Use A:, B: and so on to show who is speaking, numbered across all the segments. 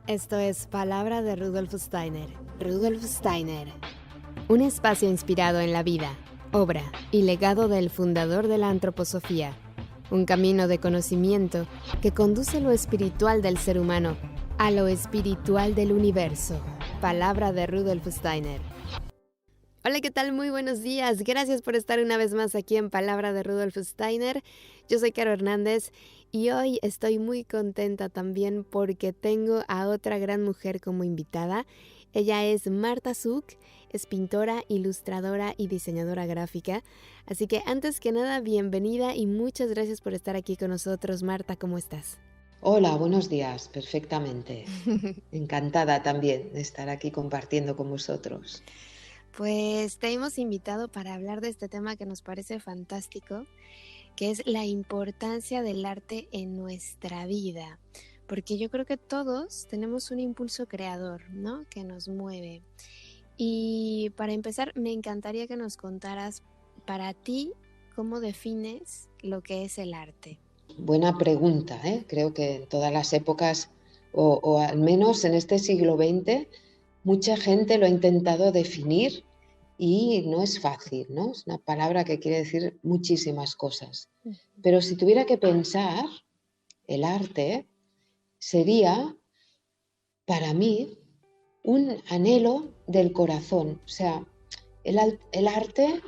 A: Esto es Palabra de Rudolf Steiner. Rudolf Steiner. Un espacio inspirado en la vida, obra y legado del fundador de la antroposofía. Un camino de conocimiento que conduce lo espiritual del ser humano a lo espiritual del universo. Palabra de Rudolf Steiner. Hola, ¿qué tal? Muy buenos días. Gracias por estar una vez más aquí en Palabra de Rudolf Steiner. Yo soy Caro Hernández y hoy estoy muy contenta también porque tengo a otra gran mujer como invitada. Ella es Marta Zuck, es pintora, ilustradora y diseñadora gráfica. Así que antes que nada, bienvenida y muchas gracias por estar aquí con nosotros. Marta, ¿cómo estás?
B: Hola, buenos días, perfectamente. Encantada también de estar aquí compartiendo con vosotros.
A: Pues te hemos invitado para hablar de este tema que nos parece fantástico, que es la importancia del arte en nuestra vida. Porque yo creo que todos tenemos un impulso creador, ¿no? Que nos mueve. Y para empezar, me encantaría que nos contaras para ti cómo defines lo que es el arte.
B: Buena pregunta, ¿eh? Creo que en todas las épocas, o al menos en este siglo XX, mucha gente lo ha intentado definir y no es fácil, ¿no? Es una palabra que quiere decir muchísimas cosas. Pero si tuviera que pensar, el arte sería, para mí, un anhelo del corazón. O sea, el arte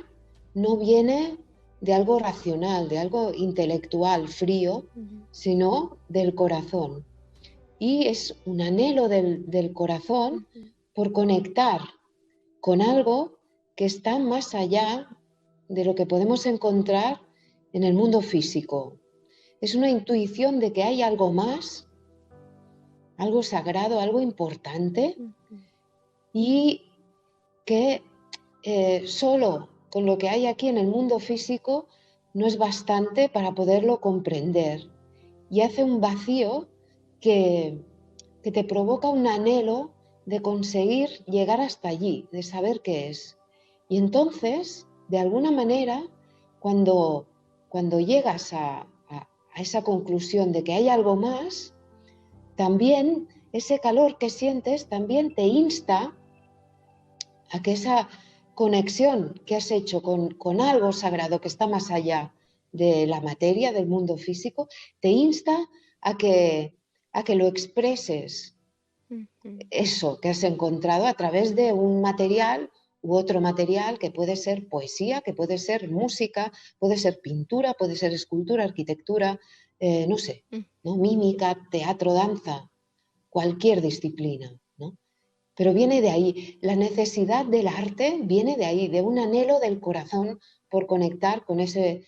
B: no viene de algo racional, de algo intelectual, frío, sino del corazón. Y es un anhelo del corazón por conectar con algo que está más allá de lo que podemos encontrar en el mundo físico. Es una intuición de que hay algo más, algo sagrado, algo importante, y que solo con lo que hay aquí en el mundo físico no es bastante para poderlo comprender. Y hace un vacío que te provoca un anhelo de conseguir llegar hasta allí, de saber qué es. Y entonces, de alguna manera, cuando llegas a esa conclusión de que hay algo más, también ese calor que sientes también te insta a que esa conexión que has hecho con algo sagrado que está más allá de la materia, del mundo físico, te insta a que lo expreses, eso que has encontrado a través de un material u otro material que puede ser poesía, que puede ser música, puede ser pintura, puede ser escultura, arquitectura, no sé, ¿no? Mímica, teatro, danza, cualquier disciplina, ¿no? Pero viene de ahí, la necesidad del arte viene de ahí, de un anhelo del corazón por conectar con ese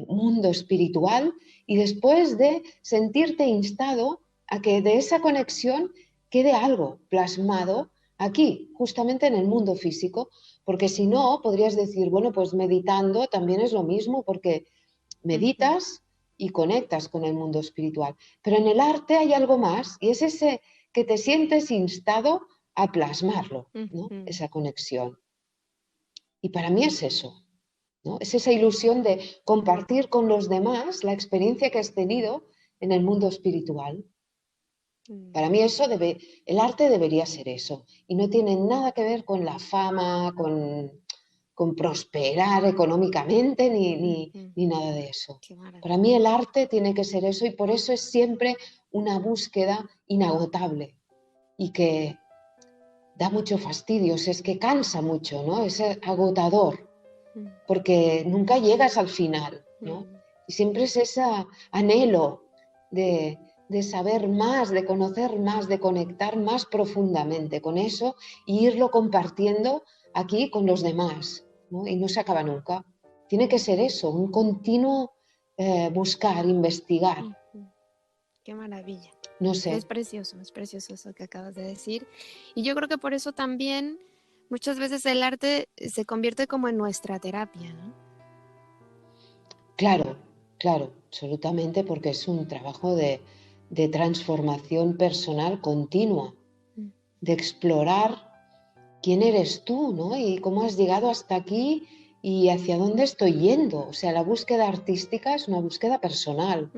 B: mundo espiritual y después de sentirte instado a que de esa conexión quede algo plasmado aquí, justamente en el mundo físico, porque si no, podrías decir, bueno, pues meditando también es lo mismo, porque meditas y conectas con el mundo espiritual. Pero en el arte hay algo más y es ese que te sientes instado a plasmarlo, ¿no? Esa conexión. Y para mí es eso, ¿no? Es esa ilusión de compartir con los demás la experiencia que has tenido en el mundo espiritual. Para mí el arte debería ser eso. Y no tiene nada que ver con la fama, con prosperar económicamente, ni nada de eso. Para mí el arte tiene que ser eso y por eso es siempre una búsqueda inagotable y que da mucho fastidio, es que cansa mucho, ¿no? Es agotador, porque nunca llegas al final, ¿no? Y siempre es ese anhelo de saber más, de conocer más, de conectar más profundamente con eso e irlo compartiendo aquí con los demás, ¿no? Y no se acaba nunca. Tiene que ser eso, un continuo buscar, investigar.
A: Qué maravilla.
B: No sé.
A: Es precioso eso que acabas de decir. Y yo creo que por eso también muchas veces el arte se convierte como en nuestra terapia, ¿no?
B: Claro, claro, absolutamente, porque es un trabajo de transformación personal continua, de explorar quién eres tú, ¿no? Y cómo has llegado hasta aquí y hacia dónde estoy yendo. O sea, la búsqueda artística es una búsqueda personal,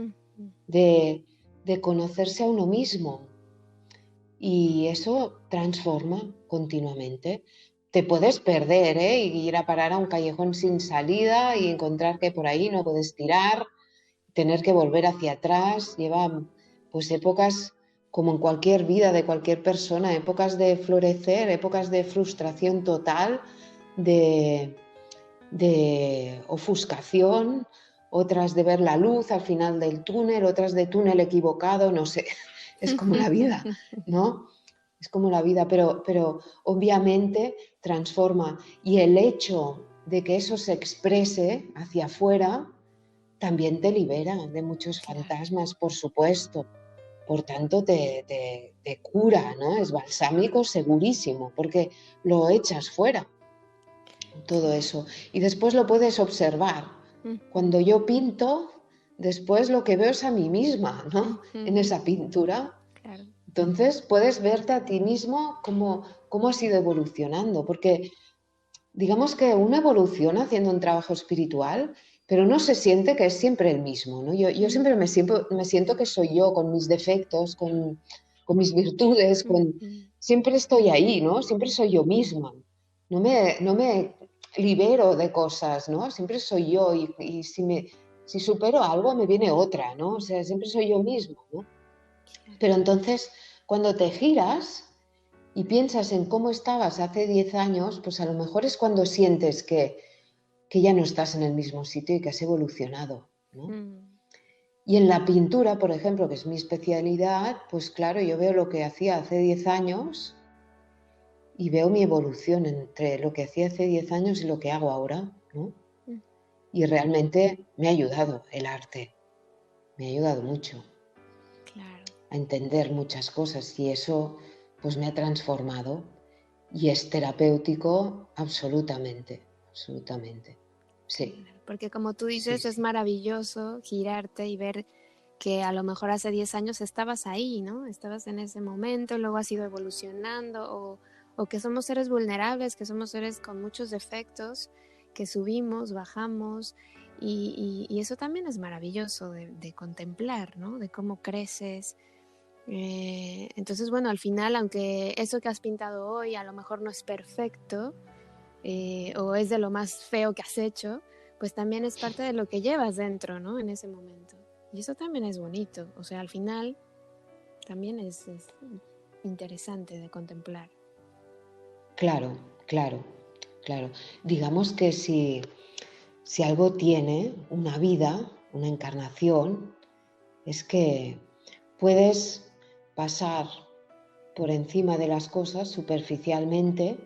B: de conocerse a uno mismo. y eso transforma continuamente. Te puedes perder, ¿eh? Y ir a parar a un callejón sin salida y encontrar que por ahí no puedes tirar, tener que volver hacia atrás. Lleva pues épocas, como en cualquier vida de cualquier persona, épocas de florecer, épocas de frustración total, de ofuscación, otras de ver la luz al final del túnel, otras de túnel equivocado, no sé, es como la vida, ¿no? Es como la vida, pero obviamente transforma. Y el hecho de que eso se exprese hacia afuera también te libera de muchos fantasmas, por supuesto. Por tanto, te cura, ¿no? Es balsámico segurísimo, porque lo echas fuera, todo eso. Y después lo puedes observar. Cuando yo pinto, después lo que veo es a mí misma, ¿no? En esa pintura.
A: Claro.
B: Entonces puedes verte a ti mismo cómo has ido evolucionando, porque digamos que uno evoluciona haciendo un trabajo espiritual, pero no se siente que es siempre el mismo, ¿no? Yo siempre me siento que soy yo, con mis defectos, con mis virtudes, siempre estoy ahí, ¿no? Siempre soy yo misma. No me libero de cosas, ¿no? Siempre soy yo y si supero algo me viene otra, ¿no? O sea, siempre soy yo misma, ¿no? Pero entonces, cuando te giras y piensas en cómo estabas hace 10 años, pues a lo mejor es cuando sientes que ya no estás en el mismo sitio y que has evolucionado, ¿no? Y en la pintura, por ejemplo, que es mi especialidad, pues claro, yo veo lo que hacía hace 10 años y veo mi evolución entre lo que hacía hace 10 años y lo que hago ahora, ¿no? Y realmente me ha ayudado el arte, me ha ayudado mucho.
A: Claro.
B: A entender muchas cosas y eso pues me ha transformado y es terapéutico absolutamente, absolutamente. Sí.
A: Porque como tú
B: Sí,
A: dices, es
B: sí.
A: maravilloso girarte y ver que a lo mejor hace 10 años estabas ahí, ¿no? Estabas en ese momento, luego has ido evolucionando o que somos seres vulnerables, que somos seres con muchos defectos, que subimos, bajamos y eso también es maravilloso de contemplar, ¿no? De cómo creces. Entonces, bueno, al final, aunque eso que has pintado hoy a lo mejor no es perfecto o es de lo más feo que has hecho, pues también es parte de lo que llevas dentro, ¿no? En ese momento. Y eso también es bonito. O sea, al final también es interesante de contemplar.
B: Claro, claro, claro. Digamos que si algo tiene una vida, una encarnación, es que puedes pasar por encima de las cosas superficialmente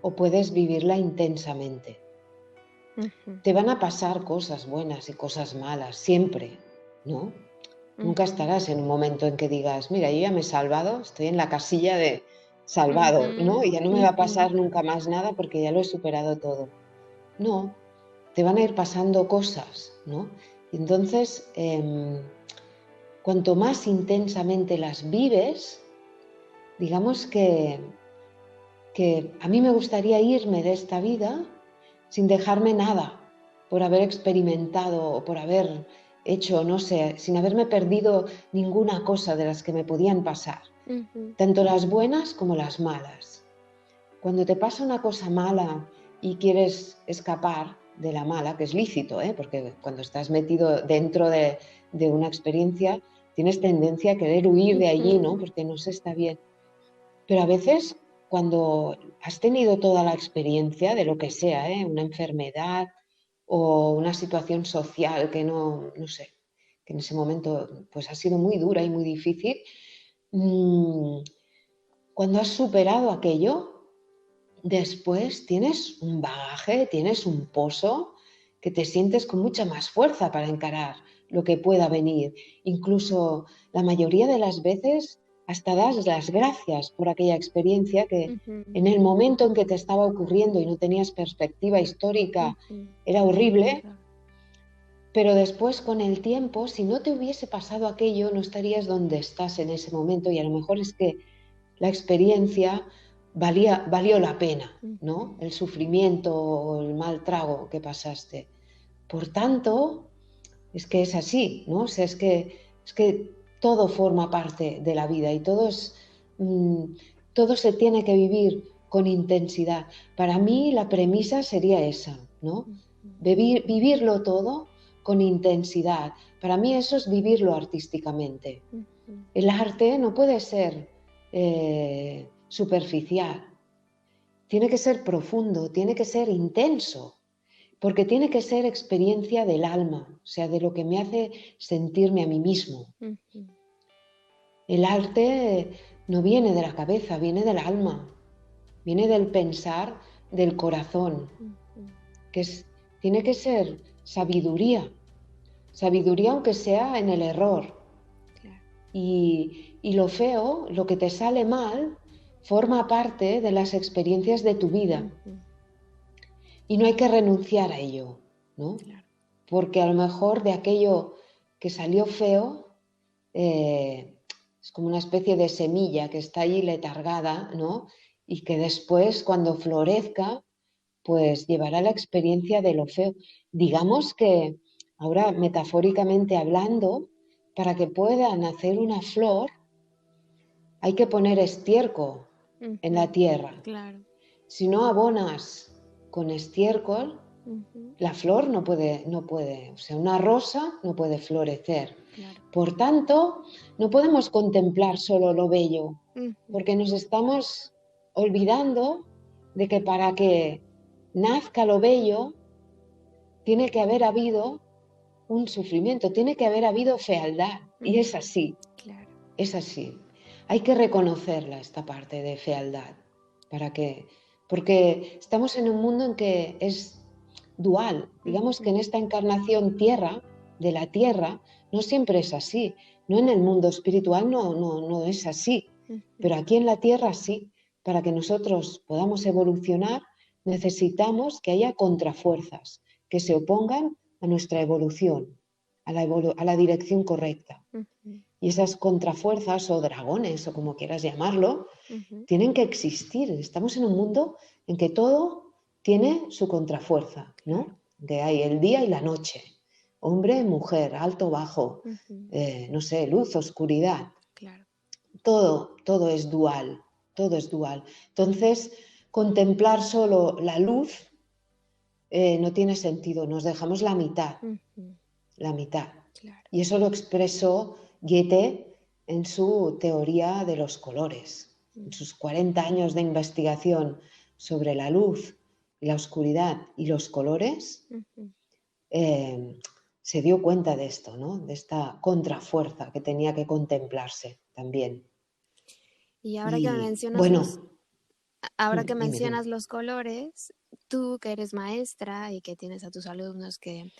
B: o puedes vivirla intensamente. Te van a pasar cosas buenas y cosas malas, siempre, ¿no? Nunca estarás en un momento en que digas, mira, yo ya me he salvado, estoy en la casilla de salvado, ¿no? Y ya no me va a pasar nunca más nada porque ya lo he superado todo. No, te van a ir pasando cosas, ¿no? Y entonces, cuanto más intensamente las vives, digamos que a mí me gustaría irme de esta vida sin dejarme nada, por haber experimentado o por haber hecho, no sé, sin haberme perdido ninguna cosa de las que me podían pasar, tanto las buenas como las malas. Cuando te pasa una cosa mala y quieres escapar de la mala, que es lícito, porque cuando estás metido dentro de una experiencia, tienes tendencia a querer huir de allí, ¿no? Porque no se está bien. Pero a veces, cuando has tenido toda la experiencia de lo que sea, una enfermedad o una situación social que no sé, que en ese momento pues ha sido muy dura y muy difícil, cuando has superado aquello, después tienes un bagaje, tienes un pozo que te sientes con mucha más fuerza para encarar lo que pueda venir. Incluso la mayoría de las veces hasta das las gracias por aquella experiencia que en el momento en que te estaba ocurriendo y no tenías perspectiva histórica era horrible, pero después con el tiempo, si no te hubiese pasado aquello, no estarías donde estás en ese momento y a lo mejor es que la experiencia valió la pena, ¿no? El sufrimiento o el mal trago que pasaste. Por tanto, es que es así, ¿no? O sea, es que todo forma parte de la vida y todo es todo se tiene que vivir con intensidad. Para mí la premisa sería esa, ¿no? Vivirlo todo con intensidad. Para mí eso es vivirlo artísticamente. El arte no puede ser superficial, tiene que ser profundo, tiene que ser intenso, porque tiene que ser experiencia del alma, o sea, de lo que me hace sentirme a mí mismo. El arte no viene de la cabeza, viene del alma, viene del pensar, del corazón, tiene que ser sabiduría, sabiduría aunque sea en el error. Claro. Y lo feo, lo que te sale mal, forma parte de las experiencias de tu vida. Y no hay que renunciar a ello, ¿no? Claro. Porque a lo mejor de aquello que salió feo, es como una especie de semilla que está ahí letargada, ¿no? Y que después, cuando florezca, pues llevará la experiencia de lo feo. Digamos que, ahora metafóricamente hablando, para que pueda nacer una flor, hay que poner estiércol en la tierra.
A: Claro.
B: Si no abonas con estiércol, la flor no puede, o sea, una rosa no puede florecer. Claro. Por tanto, no podemos contemplar solo lo bello, porque nos estamos olvidando de que para que nazca lo bello, tiene que haber habido un sufrimiento, tiene que haber habido fealdad, y es así, claro. Es así. Hay que reconocerla, esta parte de fealdad, porque estamos en un mundo en que es dual. Digamos que en esta encarnación de la tierra, no siempre es así. No, en el mundo espiritual no es así, pero aquí en la tierra sí. Para que nosotros podamos evolucionar, necesitamos que haya contrafuerzas que se opongan a nuestra evolución, a la dirección correcta. Y esas contrafuerzas o dragones, o como quieras llamarlo, tienen que existir. Estamos en un mundo en que todo tiene su contrafuerza, ¿no? Que hay el día y la noche, hombre, mujer, alto, bajo, no sé, luz, oscuridad. Claro. Todo es dual, todo es dual. Entonces, contemplar solo la luz no tiene sentido, nos dejamos la mitad, la mitad. Claro. Y eso lo expresó Goethe en su teoría de los colores, en sus 40 años de investigación sobre la luz, la oscuridad y los colores, se dio cuenta de esto, ¿no? De esta contrafuerza que tenía que contemplarse también.
A: Y ahora que mencionas,
B: bueno,
A: que mencionas los colores, tú que eres maestra y que tienes a tus alumnos que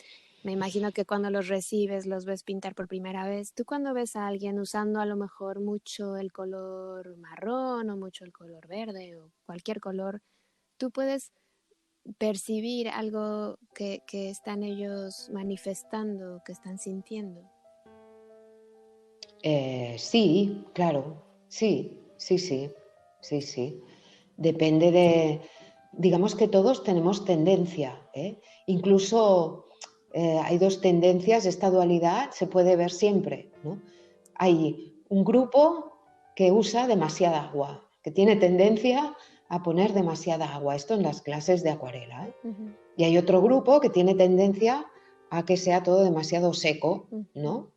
A: me imagino que cuando los recibes los ves pintar por primera vez, tú cuando ves a alguien usando a lo mejor mucho el color marrón o mucho el color verde o cualquier color, tú puedes percibir algo que están ellos manifestando, que están sintiendo.
B: Sí, claro, sí. Depende de, digamos que todos tenemos tendencia, ¿eh? Incluso hay dos tendencias, esta dualidad se puede ver siempre, ¿no? Hay un grupo que usa demasiada agua, que tiene tendencia a poner demasiada agua, esto en las clases de acuarela, ¿eh? Y hay otro grupo que tiene tendencia a que sea todo demasiado seco, ¿no?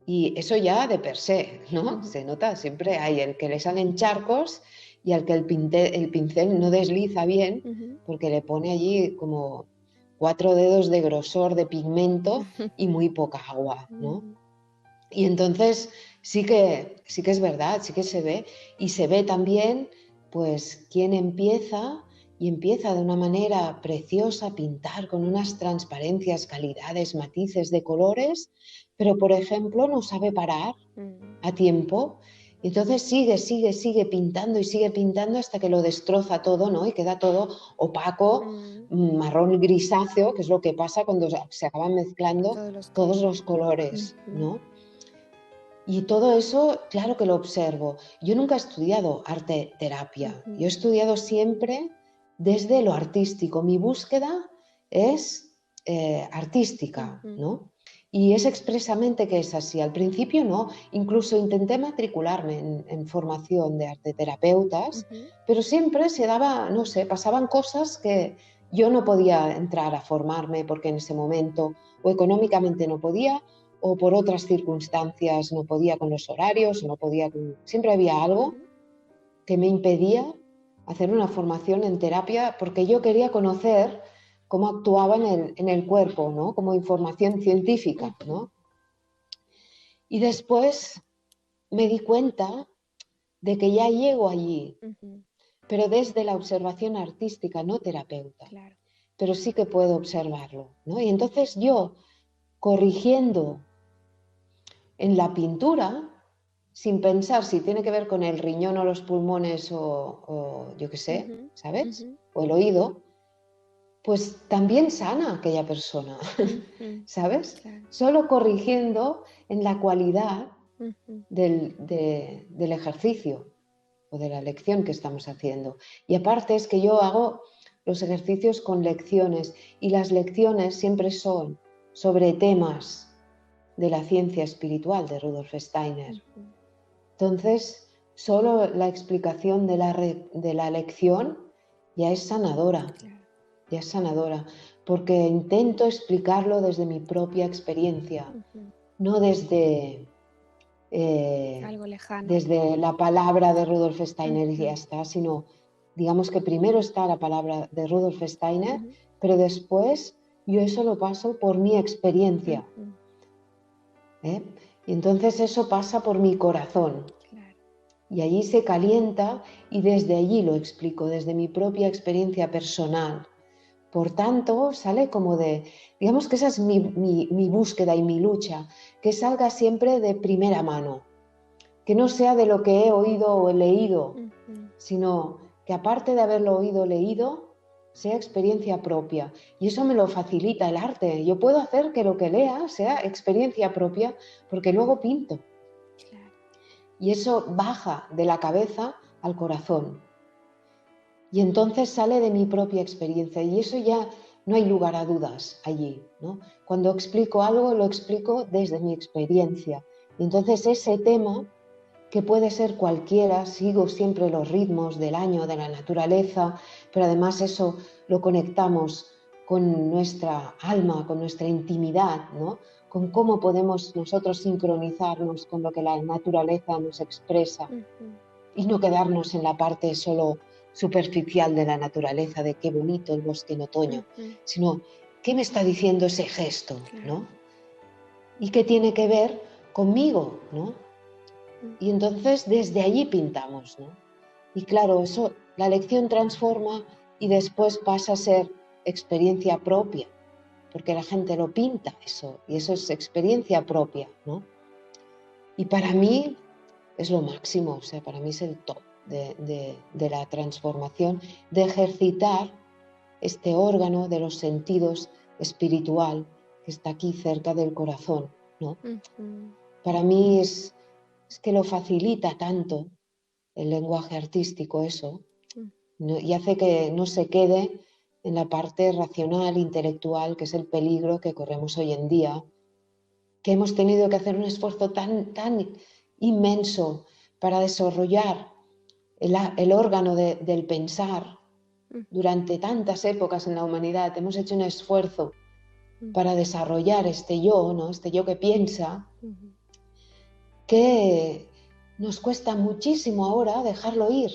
B: Y eso ya de per se, ¿no? Se nota, siempre hay el que le salen charcos y al que el pincel no desliza bien porque le pone allí como 4 dedos de grosor de pigmento y muy poca agua, ¿no? Y entonces sí que es verdad, sí que se ve, y se ve también pues quién empieza de una manera preciosa a pintar con unas transparencias, calidades, matices de colores, pero por ejemplo no sabe parar a tiempo. Y entonces sigue pintando y sigue pintando hasta que lo destroza todo, ¿no? Y queda todo opaco, marrón grisáceo, que es lo que pasa cuando se acaban mezclando todos los colores, ¿no? Y todo eso, claro que lo observo. Yo nunca he estudiado arte terapia. Yo he estudiado siempre desde lo artístico. Mi búsqueda es artística, ¿no? Y es expresamente que es así. Al principio no, incluso intenté matricularme en formación de arteterapeutas, pero siempre se daba, no sé, pasaban cosas que yo no podía entrar a formarme porque en ese momento o económicamente no podía, o por otras circunstancias no podía con los horarios, no podía siempre había algo que me impedía hacer una formación en terapia porque yo quería conocer cómo actuaba en el cuerpo, ¿no? Como información científica, ¿no? Y después me di cuenta de que ya llego allí, pero desde la observación artística, no terapeuta.
A: Claro.
B: Pero sí que puedo observarlo, ¿no? Y entonces yo, corrigiendo en la pintura, sin pensar si tiene que ver con el riñón o los pulmones o yo qué sé, ¿sabes? O el oído, pues también sana aquella persona, ¿sabes?
A: Claro.
B: Solo corrigiendo en la cualidad del ejercicio o de la lección que estamos haciendo. Y aparte es que yo hago los ejercicios con lecciones y las lecciones siempre son sobre temas de la ciencia espiritual de Rudolf Steiner. Entonces, solo la explicación de la lección ya es sanadora, ya es sanadora, porque intento explicarlo desde mi propia experiencia, no desde,
A: algo lejano.
B: desde la palabra de Rudolf Steiner y ya está, sino digamos que primero está la palabra de Rudolf Steiner, pero después yo eso lo paso por mi experiencia. Y entonces eso pasa por mi corazón.
A: Claro.
B: Y allí se calienta y desde allí lo explico, desde mi propia experiencia personal. Por tanto, sale como de, digamos que esa es mi búsqueda y mi lucha, que salga siempre de primera mano, que no sea de lo que he oído o he leído, sino que aparte de haberlo oído o leído, sea experiencia propia. Y eso me lo facilita el arte. Yo puedo hacer que lo que lea sea experiencia propia porque luego pinto.
A: Claro.
B: Y eso baja de la cabeza al corazón. Y entonces sale de mi propia experiencia. Y eso ya no hay lugar a dudas allí, ¿no? Cuando explico algo, lo explico desde mi experiencia. Y entonces ese tema, que puede ser cualquiera, sigo siempre los ritmos del año, de la naturaleza, pero además eso lo conectamos con nuestra alma, con nuestra intimidad, ¿no? Con cómo podemos nosotros sincronizarnos con lo que la naturaleza nos expresa y no quedarnos en la parte solo superficial de la naturaleza, de qué bonito el bosque en otoño, sino qué me está diciendo ese gesto, ¿no? Y qué tiene que ver conmigo, ¿no? Y entonces desde allí pintamos, ¿no? Y claro, eso, la lección transforma y después pasa a ser experiencia propia, porque la gente lo pinta eso, y eso es experiencia propia, ¿no? Y para mí es lo máximo, o sea, para mí es el top de la transformación, de ejercitar este órgano de los sentidos espiritual que está aquí cerca del corazón, ¿no? Para mí es que lo facilita tanto el lenguaje artístico eso, ¿no? Y hace que no se quede en la parte racional, intelectual, que es el peligro que corremos hoy en día, que hemos tenido que hacer un esfuerzo tan inmenso para desarrollar el órgano del pensar durante tantas épocas en la humanidad. Hemos hecho un esfuerzo para desarrollar este yo, ¿no? Este yo que piensa, que nos cuesta muchísimo ahora dejarlo ir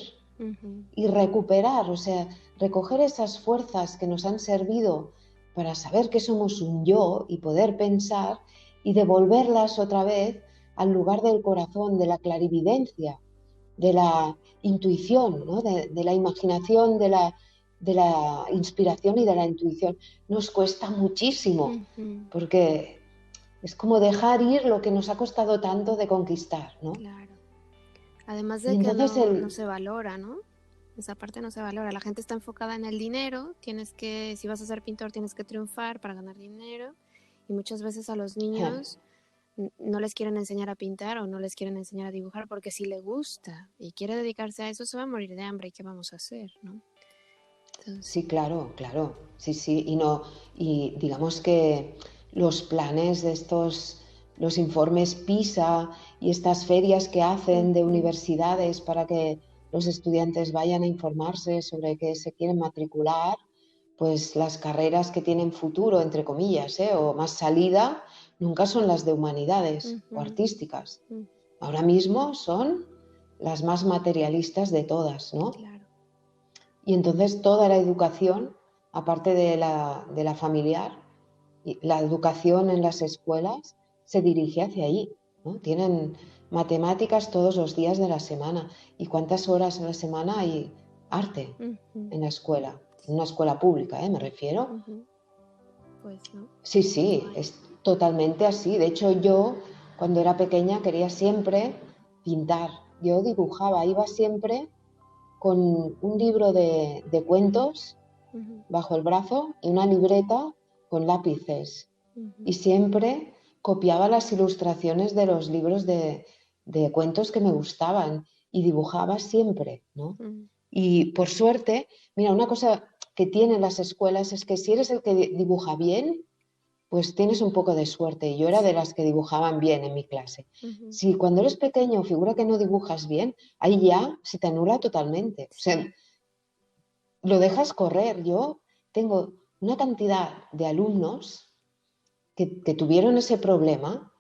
B: y recuperar, o sea, recoger esas fuerzas que nos han servido para saber que somos un yo y poder pensar y devolverlas otra vez al lugar del corazón, de la clarividencia, de la intuición, ¿no? de la imaginación, de la inspiración y de la intuición. Nos cuesta muchísimo, porque es como dejar ir lo que nos ha costado tanto de conquistar, ¿no?
A: Claro. Además de que no se valora, ¿no? Esa parte no se valora. La gente está enfocada en el dinero. Si vas a ser pintor, tienes que triunfar para ganar dinero. Y muchas veces a los niños no les quieren enseñar a pintar o no les quieren enseñar a dibujar porque si le gusta y quiere dedicarse a eso, se va a morir de hambre. ¿Y qué vamos a hacer, no? Entonces...
B: Sí, claro. Sí. Y digamos que los planes de estos, los informes PISA y estas ferias que hacen de universidades para que los estudiantes vayan a informarse sobre qué se quieren matricular, pues las carreras que tienen futuro, entre comillas, o más salida, nunca son las de humanidades o artísticas. Ahora mismo son las más materialistas de todas, ¿no?
A: Claro.
B: Y entonces toda la educación, aparte de la familiar, la educación en las escuelas se dirige hacia ahí, ¿no? Tienen matemáticas todos los días de la semana. ¿Y cuántas horas a la semana hay arte en la escuela? En una escuela pública, me refiero.
A: Pues no.
B: Sí, es totalmente así. De hecho, yo cuando era pequeña quería siempre pintar. Yo dibujaba, iba siempre con un libro de cuentos bajo el brazo y una libreta con lápices. Y siempre copiaba las ilustraciones de los libros de cuentos que me gustaban y dibujaba siempre, ¿no? Y por suerte, mira, una cosa que tienen las escuelas es que si eres el que dibuja bien, pues tienes un poco de suerte. Yo era de las que dibujaban bien en mi clase. Si cuando eres pequeño figura que no dibujas bien, ahí ya se te anula totalmente. O sea, lo dejas correr. Yo tengo una cantidad de alumnos que tuvieron ese problema,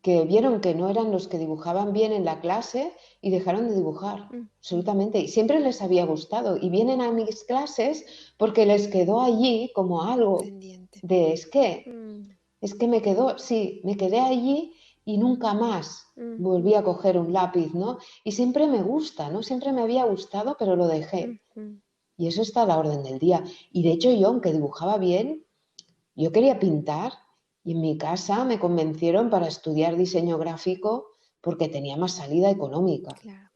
B: que vieron que no eran los que dibujaban bien en la clase y dejaron de dibujar, absolutamente. Y siempre les había gustado. Y vienen a mis clases porque les quedó allí como algo
A: pendiente.
B: Es que me quedó, sí, me quedé allí y nunca más volví a coger un lápiz, ¿no? Y siempre me gusta, ¿no? Siempre me había gustado, pero lo dejé. Y eso está a la orden del día. Y de hecho yo, aunque dibujaba bien, yo quería pintar y en mi casa me convencieron para estudiar diseño gráfico porque tenía más salida económica.
A: Claro.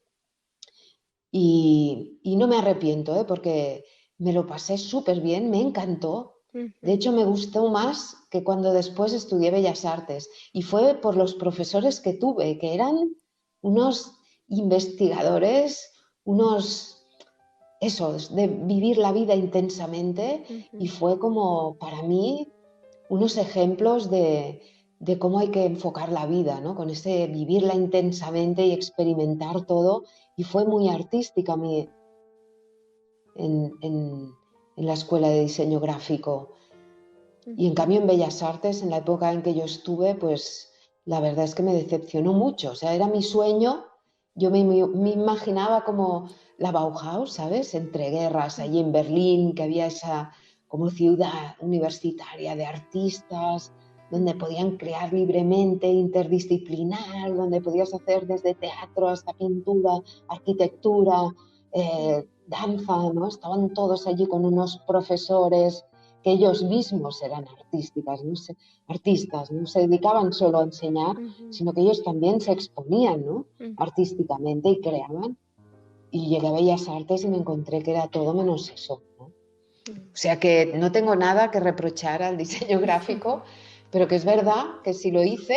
B: Y no me arrepiento, porque me lo pasé súper bien, me encantó. De hecho, me gustó más que cuando después estudié Bellas Artes. Y fue por los profesores que tuve, que eran unos investigadores, esos, de vivir la vida intensamente. Y fue como, para mí, unos ejemplos de cómo hay que enfocar la vida, ¿no? Con ese vivirla intensamente y experimentar todo. Y fue muy artística en la escuela de diseño gráfico. Y en cambio en Bellas Artes, en la época en que yo estuve, pues la verdad es que me decepcionó mucho. O sea, era mi sueño. Yo me imaginaba como la Bauhaus, ¿sabes? Entre guerras, allí en Berlín, que había esa como ciudad universitaria de artistas, donde podían crear libremente, interdisciplinar, donde podías hacer desde teatro hasta pintura, arquitectura, danza, ¿no? Estaban todos allí con unos profesores que ellos mismos eran artistas, no se dedicaban solo a enseñar, sino que ellos también se exponían, ¿no? Artísticamente y creaban. Y llegué a Bellas Artes y me encontré que era todo menos eso, ¿no? O sea que no tengo nada que reprochar al diseño gráfico, pero que es verdad que si lo hice,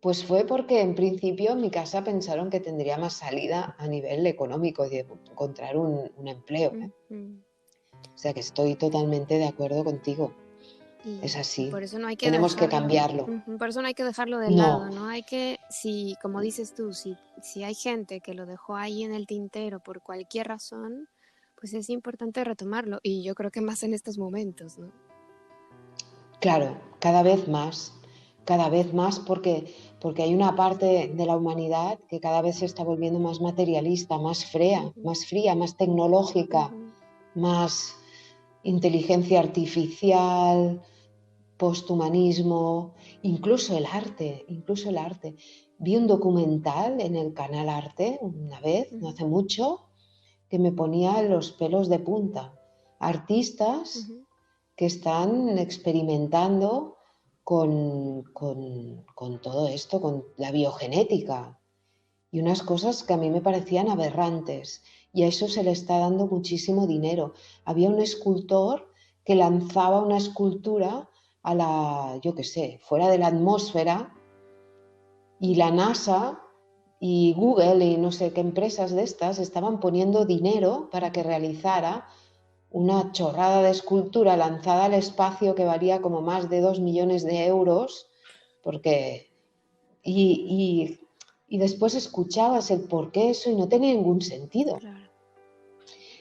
B: pues fue porque en principio en mi casa pensaron que tendría más salida a nivel económico de encontrar un empleo, O sea que estoy totalmente de acuerdo contigo.
A: Y
B: es así.
A: Por eso no hay que
B: Tenemos que cambiarlo.
A: Por eso no hay que dejarlo de
B: No.
A: lado, ¿no? Hay que, si, como dices tú, si hay gente que lo dejó ahí en el tintero por cualquier razón, pues es importante retomarlo. Y yo creo que más en estos momentos, ¿no?
B: Claro, cada vez más porque hay una parte de la humanidad que cada vez se está volviendo más materialista, más fría, más tecnológica, más inteligencia artificial, posthumanismo, incluso el arte. Vi un documental en el canal Arte una vez, no hace mucho, que me ponía los pelos de punta. Artistas que están experimentando con todo esto, con la biogenética y unas cosas que a mí me parecían aberrantes, y a eso se le está dando muchísimo dinero. Había un escultor que lanzaba una escultura a la, yo qué sé, fuera de la atmósfera, y la NASA y Google y no sé qué empresas de estas estaban poniendo dinero para que realizara una chorrada de escultura lanzada al espacio que valía como más de 2 millones de euros, porque... Y después escuchabas el por qué eso y no tenía ningún sentido.
A: Claro.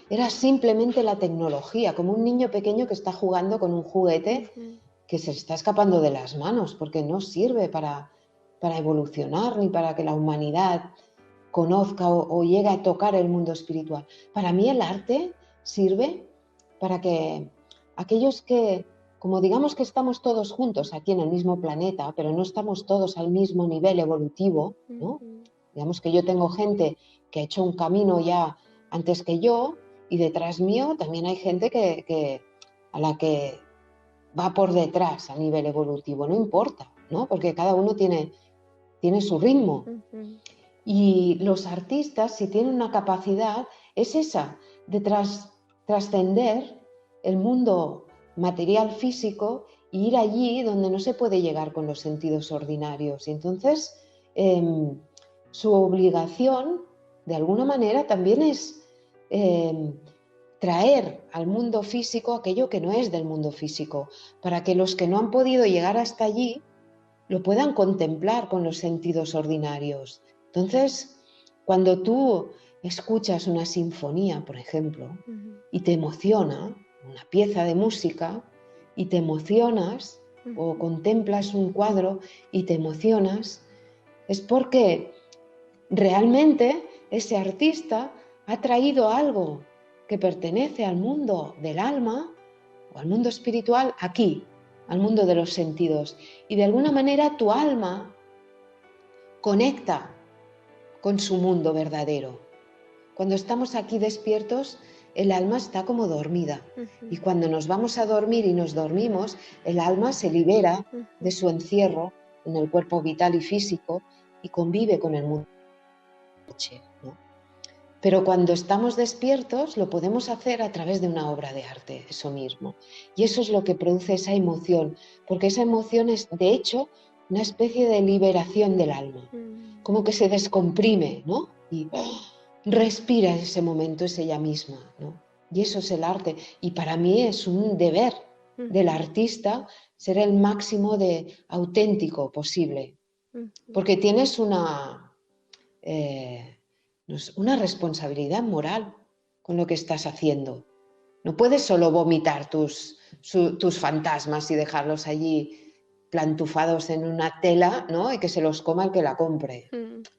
B: Era simplemente la tecnología, como un niño pequeño que está jugando con un juguete que se le está escapando de las manos, porque no sirve para evolucionar ni para que la humanidad conozca o llegue a tocar el mundo espiritual. Para mí el arte sirve para que aquellos que, como digamos que estamos todos juntos aquí en el mismo planeta, pero no estamos todos al mismo nivel evolutivo, ¿no? Digamos que yo tengo gente que ha hecho un camino ya antes que yo, y detrás mío también hay gente a la que va por detrás a nivel evolutivo, no importa, ¿no? Porque cada uno tiene su ritmo. Y los artistas, si tienen una capacidad, es esa, de trascender el mundo material físico e ir allí donde no se puede llegar con los sentidos ordinarios. Y entonces, su obligación, de alguna manera, también es traer al mundo físico aquello que no es del mundo físico, para que los que no han podido llegar hasta allí lo puedan contemplar con los sentidos ordinarios. Entonces, cuando tú escuchas una sinfonía, por ejemplo, y te emociona, una pieza de música, y te emocionas, o contemplas un cuadro y te emocionas, es porque realmente ese artista ha traído algo que pertenece al mundo del alma o al mundo espiritual aquí, al mundo de los sentidos. Y de alguna manera tu alma conecta con su mundo verdadero. Cuando estamos aquí despiertos, el alma está como dormida. Y cuando nos vamos a dormir y nos dormimos, el alma se libera de su encierro en el cuerpo vital y físico y convive con el mundo, ¿no? Pero cuando estamos despiertos lo podemos hacer a través de una obra de arte, eso mismo. Y eso es lo que produce esa emoción, porque esa emoción es, de hecho, una especie de liberación del alma. Como que se descomprime, ¿no? Y respira en ese momento, es ella misma, ¿no? Y eso es el arte. Y para mí es un deber del artista ser el máximo de auténtico posible. Porque tienes una responsabilidad moral con lo que estás haciendo. No puedes solo vomitar tus fantasmas y dejarlos allí plantufados en una tela, ¿no? Y que se los coma el que la compre.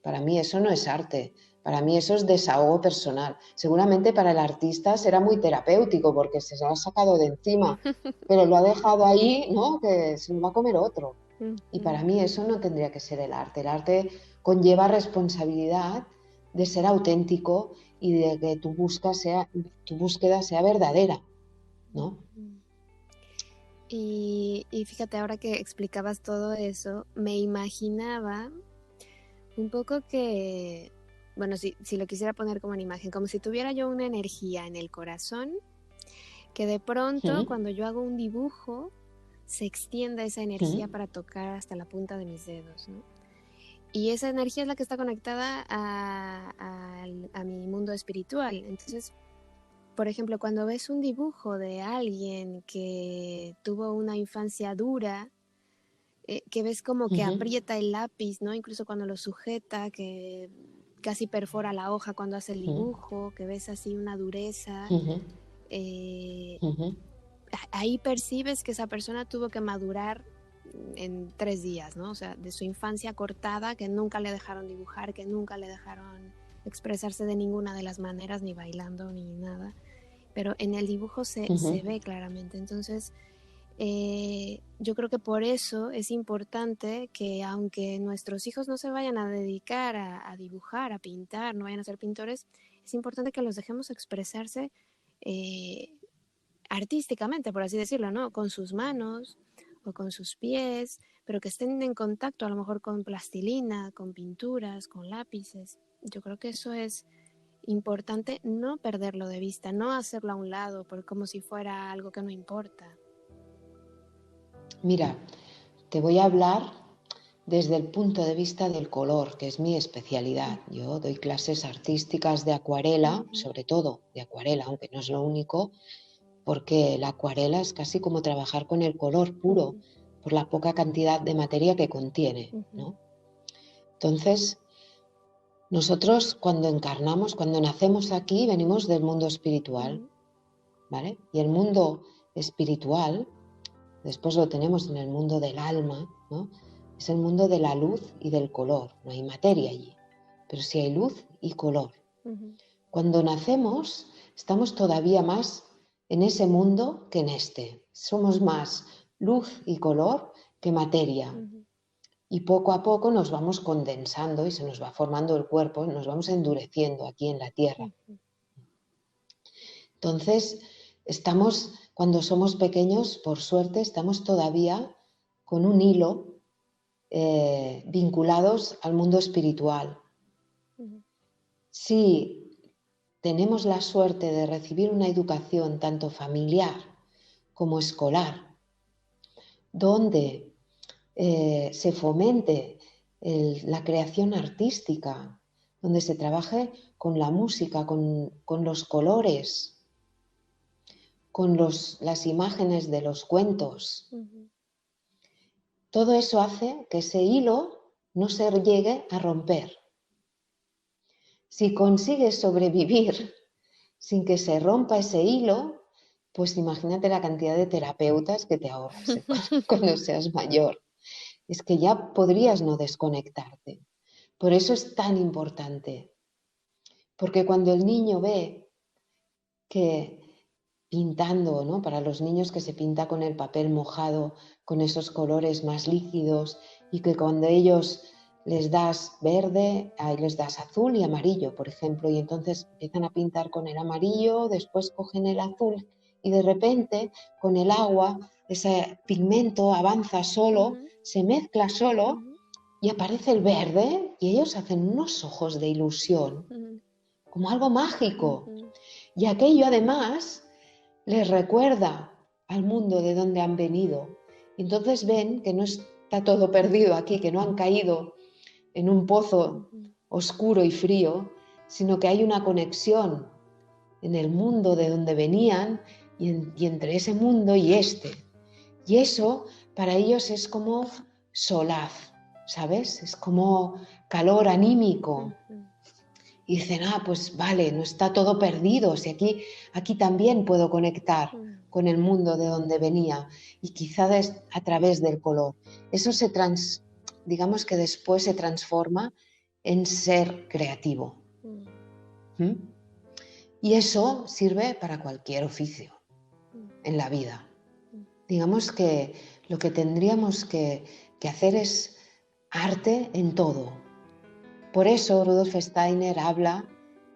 B: Para mí eso no es arte. Para mí eso es desahogo personal. Seguramente para el artista será muy terapéutico porque se lo ha sacado de encima, pero lo ha dejado ahí, ¿no? Que se lo va a comer otro. Y para mí eso no tendría que ser el arte. El arte conlleva responsabilidad de ser auténtico y de que tu búsqueda sea verdadera, ¿no?
A: Y fíjate, ahora que explicabas todo eso, me imaginaba un poco que, bueno, si lo quisiera poner como una imagen, como si tuviera yo una energía en el corazón, que de pronto cuando yo hago un dibujo, se extienda esa energía para tocar hasta la punta de mis dedos, ¿no? Y esa energía es la que está conectada a mi mundo espiritual. Entonces, por ejemplo, cuando ves un dibujo de alguien que tuvo una infancia dura, que ves como que aprieta el lápiz, ¿no? Incluso cuando lo sujeta, que casi perfora la hoja cuando hace el dibujo, que ves así una dureza, ahí percibes que esa persona tuvo que madurar en 3 días, ¿no? O sea, de su infancia cortada, que nunca le dejaron dibujar, que nunca le dejaron expresarse de ninguna de las maneras, ni bailando, ni nada. Pero en el dibujo se ve claramente. Entonces, yo creo que por eso es importante que aunque nuestros hijos no se vayan a dedicar a dibujar, a pintar, no vayan a ser pintores, es importante que los dejemos expresarse artísticamente, por así decirlo, ¿no? Con sus manos o con sus pies, pero que estén en contacto a lo mejor con plastilina, con pinturas, con lápices. Yo creo que eso es importante, no perderlo de vista, no hacerlo a un lado como si fuera algo que no importa.
B: Mira, te voy a hablar desde el punto de vista del color, que es mi especialidad. Yo doy clases artísticas de acuarela, sobre todo de acuarela, aunque no es lo único, porque la acuarela es casi como trabajar con el color puro, por la poca cantidad de materia que contiene, ¿no? Entonces, nosotros cuando encarnamos, cuando nacemos aquí, venimos del mundo espiritual, ¿vale? Y el mundo espiritual, después lo tenemos en el mundo del alma, ¿no? Es el mundo de la luz y del color. No hay materia allí, pero sí hay luz y color. Cuando nacemos, estamos todavía más en ese mundo que en este. Somos más luz y color que materia. Y poco a poco nos vamos condensando y se nos va formando el cuerpo, nos vamos endureciendo aquí en la tierra. Entonces, cuando somos pequeños, por suerte, estamos todavía con un hilo vinculados al mundo espiritual. Si tenemos la suerte de recibir una educación tanto familiar como escolar, donde se fomente la creación artística, donde se trabaje con la música, con los colores, con las imágenes de los cuentos. Todo eso hace que ese hilo no se llegue a romper. Si consigues sobrevivir sin que se rompa ese hilo, pues imagínate la cantidad de terapeutas que te ahorras cuando seas mayor. Es que ya podrías no desconectarte. Por eso es tan importante. Porque cuando el niño ve que pintando, ¿no? Para los niños que se pinta con el papel mojado, con esos colores más líquidos, y que cuando ellos les das verde, ahí les das azul y amarillo, por ejemplo, y entonces empiezan a pintar con el amarillo, después cogen el azul y de repente con el agua ese pigmento avanza solo, se mezcla solo y aparece el verde y ellos hacen unos ojos de ilusión, como algo mágico. Y aquello además les recuerda al mundo de donde han venido. Entonces ven que no está todo perdido aquí, que no han caído en un pozo oscuro y frío, sino que hay una conexión en el mundo de donde venían y entre ese mundo y este. Y eso para ellos es como solaz, ¿sabes? Es como calor anímico. Y dicen, pues vale, no está todo perdido, si aquí también puedo conectar con el mundo de donde venía y quizá a través del color. Eso digamos que después se transforma en ser creativo. Y eso sirve para cualquier oficio en la vida. Digamos que lo que tendríamos que hacer es arte en todo. Por eso Rudolf Steiner habla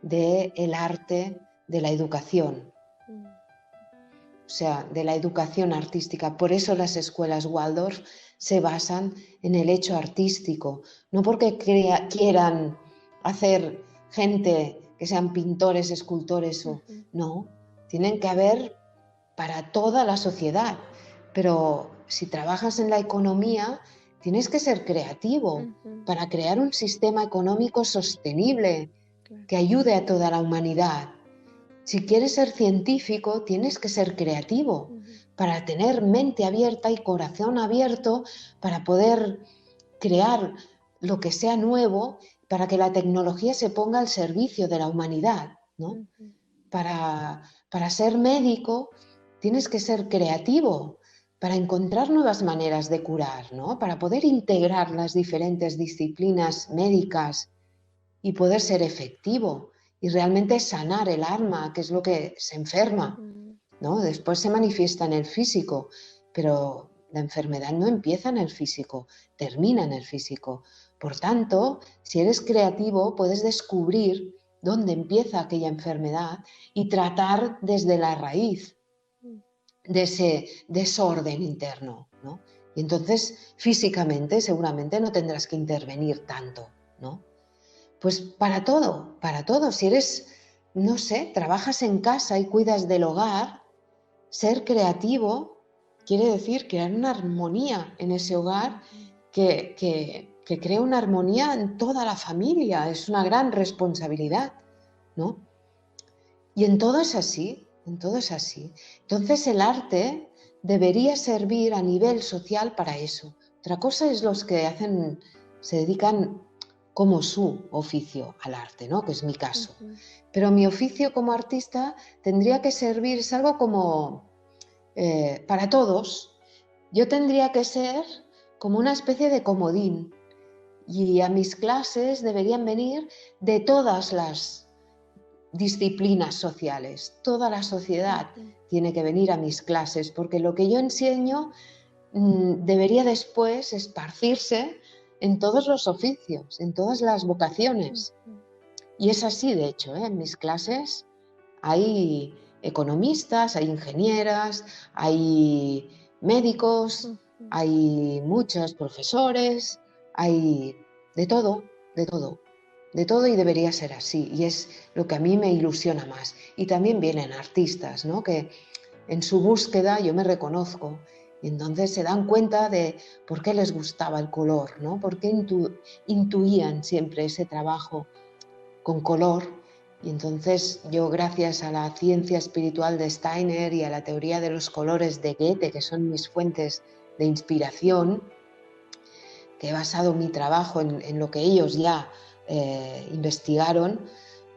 B: del arte de la educación, o sea, de la educación artística. Por eso las escuelas Waldorf se basan en el hecho artístico, no porque quieran hacer gente que sean pintores, escultores, no, tienen que haber para toda la sociedad, pero si trabajas en la economía, tienes que ser creativo para crear un sistema económico sostenible que ayude a toda la humanidad. Si quieres ser científico, tienes que ser creativo para tener mente abierta y corazón abierto para poder crear lo que sea nuevo, para que la tecnología se ponga al servicio de la humanidad, ¿no? Para ser médico, tienes que ser creativo para encontrar nuevas maneras de curar, ¿no? Para poder integrar las diferentes disciplinas médicas y poder ser efectivo y realmente sanar el alma, que es lo que se enferma, ¿no? Después se manifiesta en el físico, pero la enfermedad no empieza en el físico, termina en el físico. Por tanto, si eres creativo, puedes descubrir dónde empieza aquella enfermedad y tratar desde la raíz de ese desorden interno, ¿no? Y entonces físicamente seguramente no tendrás que intervenir tanto, ¿no? Pues para todo, si eres, no sé, trabajas en casa y cuidas del hogar, ser creativo quiere decir crear una armonía en ese hogar que crea una armonía en toda la familia, es una gran responsabilidad, ¿no? Y en todo es así. En todo es así. Entonces el arte debería servir a nivel social para eso. Otra cosa es los que se dedican como su oficio al arte, ¿no? Que es mi caso. Pero mi oficio como artista tendría que servir, es algo como para todos. Yo tendría que ser como una especie de comodín y a mis clases deberían venir de todas las disciplinas sociales. Toda la sociedad tiene que venir a mis clases porque lo que yo enseño debería después esparcirse en todos los oficios, en todas las vocaciones. Y es así, de hecho, en mis clases hay economistas, hay ingenieras, hay médicos, hay muchos profesores, hay de todo, de todo, de todo y debería ser así. Y es lo que a mí me ilusiona más. Y también vienen artistas, ¿no? Que en su búsqueda yo me reconozco y entonces se dan cuenta de por qué les gustaba el color, ¿no? Por qué intuían siempre ese trabajo con color. Y entonces yo, gracias a la ciencia espiritual de Steiner y a la teoría de los colores de Goethe, que son mis fuentes de inspiración, que he basado mi trabajo en lo que ellos ya investigaron,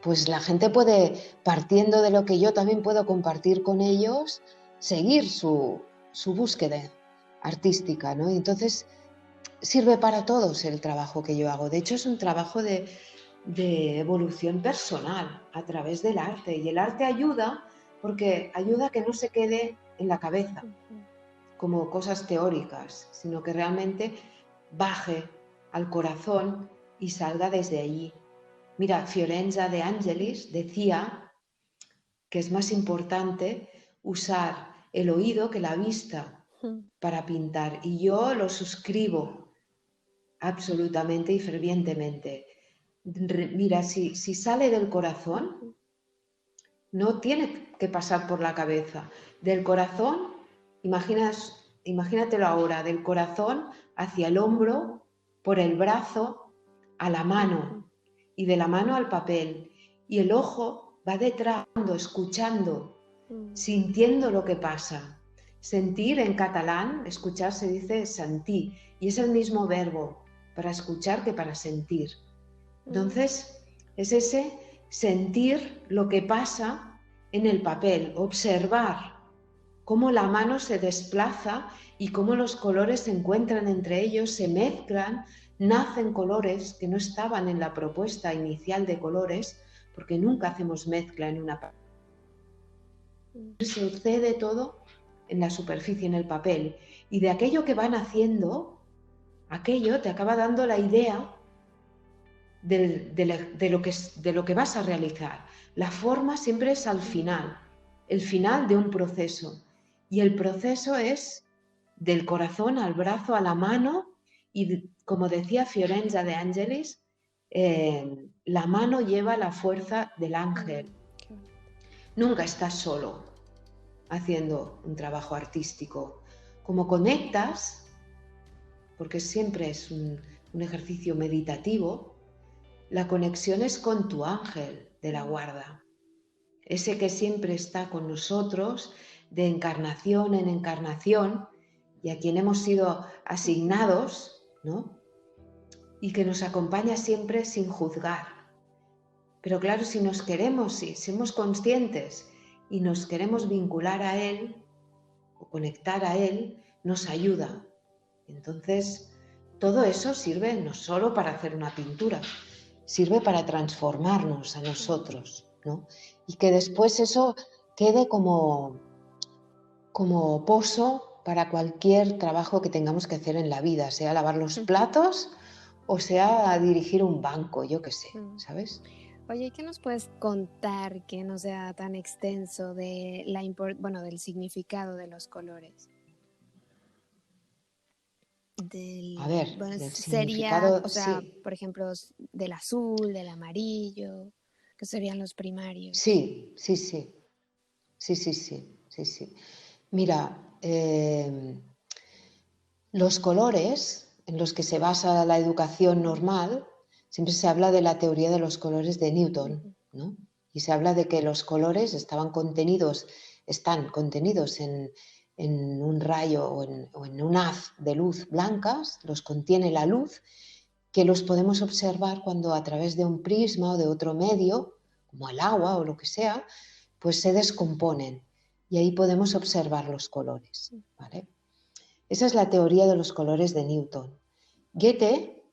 B: pues la gente puede, partiendo de lo que yo también puedo compartir con ellos, seguir su búsqueda artística, ¿no? Y entonces sirve para todos el trabajo que yo hago. De hecho, es un trabajo de evolución personal a través del arte. Y el arte ayuda porque ayuda a que no se quede en la cabeza como cosas teóricas, sino que realmente baje al corazón y salga desde allí. Mira, Fiorenza de Angelis decía que es más importante usar el oído que la vista para pintar. Y yo lo suscribo absolutamente y fervientemente. Mira, si sale del corazón, no tiene que pasar por la cabeza. Del corazón, imagínatelo ahora, del corazón hacia el hombro, por el brazo, a la mano, y de la mano al papel. Y el ojo va detrás, escuchando, sintiendo lo que pasa. Sentir en catalán, escuchar se dice sentir, y es el mismo verbo para escuchar que para sentir. Entonces, es ese sentir lo que pasa en el papel, observar cómo la mano se desplaza y cómo los colores se encuentran entre ellos, se mezclan, nacen colores que no estaban en la propuesta inicial de colores, porque nunca hacemos mezcla en una papel. Sucede todo en la superficie, en el papel, y de aquello que van haciendo, aquello te acaba dando la idea de lo que vas a realizar. La forma siempre es al final, el final de un proceso. Y el proceso es del corazón al brazo, a la mano, y como decía Fiorenza de Angelis, la mano lleva la fuerza del ángel. Nunca estás solo haciendo un trabajo artístico. Como conectas, porque siempre es un ejercicio meditativo, la conexión es con tu ángel de la guarda, ese que siempre está con nosotros de encarnación en encarnación y a quien hemos sido asignados, ¿no? Y que nos acompaña siempre sin juzgar. Pero claro, si nos queremos, si somos conscientes y nos queremos vincular a él o conectar a él, nos ayuda. Entonces, todo eso sirve no solo para hacer una pintura, sirve para transformarnos a nosotros, ¿no? Y que después eso quede como pozo para cualquier trabajo que tengamos que hacer en la vida, sea lavar los platos o sea dirigir un banco, yo qué sé, ¿sabes?
A: Oye, ¿qué nos puedes contar que no sea tan extenso de del significado de los colores?
B: Del
A: sería,
B: significado, sí.
A: por ejemplo, del azul, del amarillo, que serían los primarios.
B: Sí. Mira, los colores en los que se basa la educación normal, siempre se habla de la teoría de los colores de Newton, ¿no? y se habla de que los colores están contenidos en un rayo o en un haz de luz blancas, los contiene la luz, que los podemos observar cuando a través de un prisma o de otro medio, como el agua o lo que sea, pues se descomponen y ahí podemos observar los colores, ¿vale? Esa es la teoría de los colores de Newton. Goethe,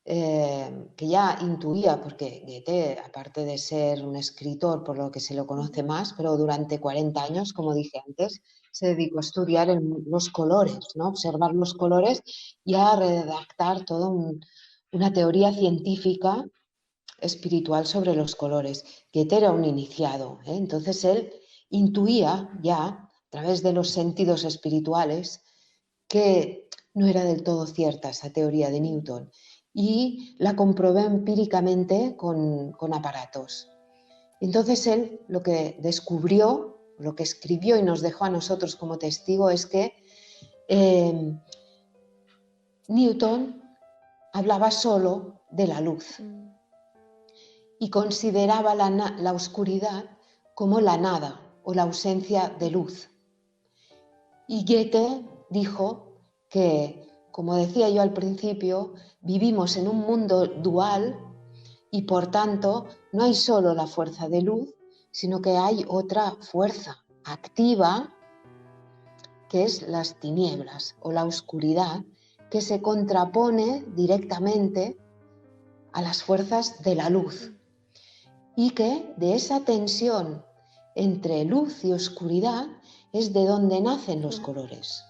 B: que ya intuía, porque Goethe, aparte de ser un escritor, por lo que se lo conoce más, pero durante 40 años, como dije antes, se dedicó a estudiar los colores, ¿no? Observar los colores y a redactar toda una teoría científica espiritual sobre los colores. Goethe era un iniciado, ¿eh? Entonces él intuía ya, a través de los sentidos espirituales, que no era del todo cierta esa teoría de Newton y la comprobé empíricamente con aparatos. Entonces él lo que descubrió, lo que escribió y nos dejó a nosotros como testigo es que Newton hablaba solo de la luz y consideraba la oscuridad como la nada o la ausencia de luz. Y Goethe dijo que, como decía yo al principio, vivimos en un mundo dual y por tanto no hay solo la fuerza de luz, sino que hay otra fuerza activa, que es las tinieblas o la oscuridad, que se contrapone directamente a las fuerzas de la luz. Y que de esa tensión entre luz y oscuridad es de donde nacen los colores.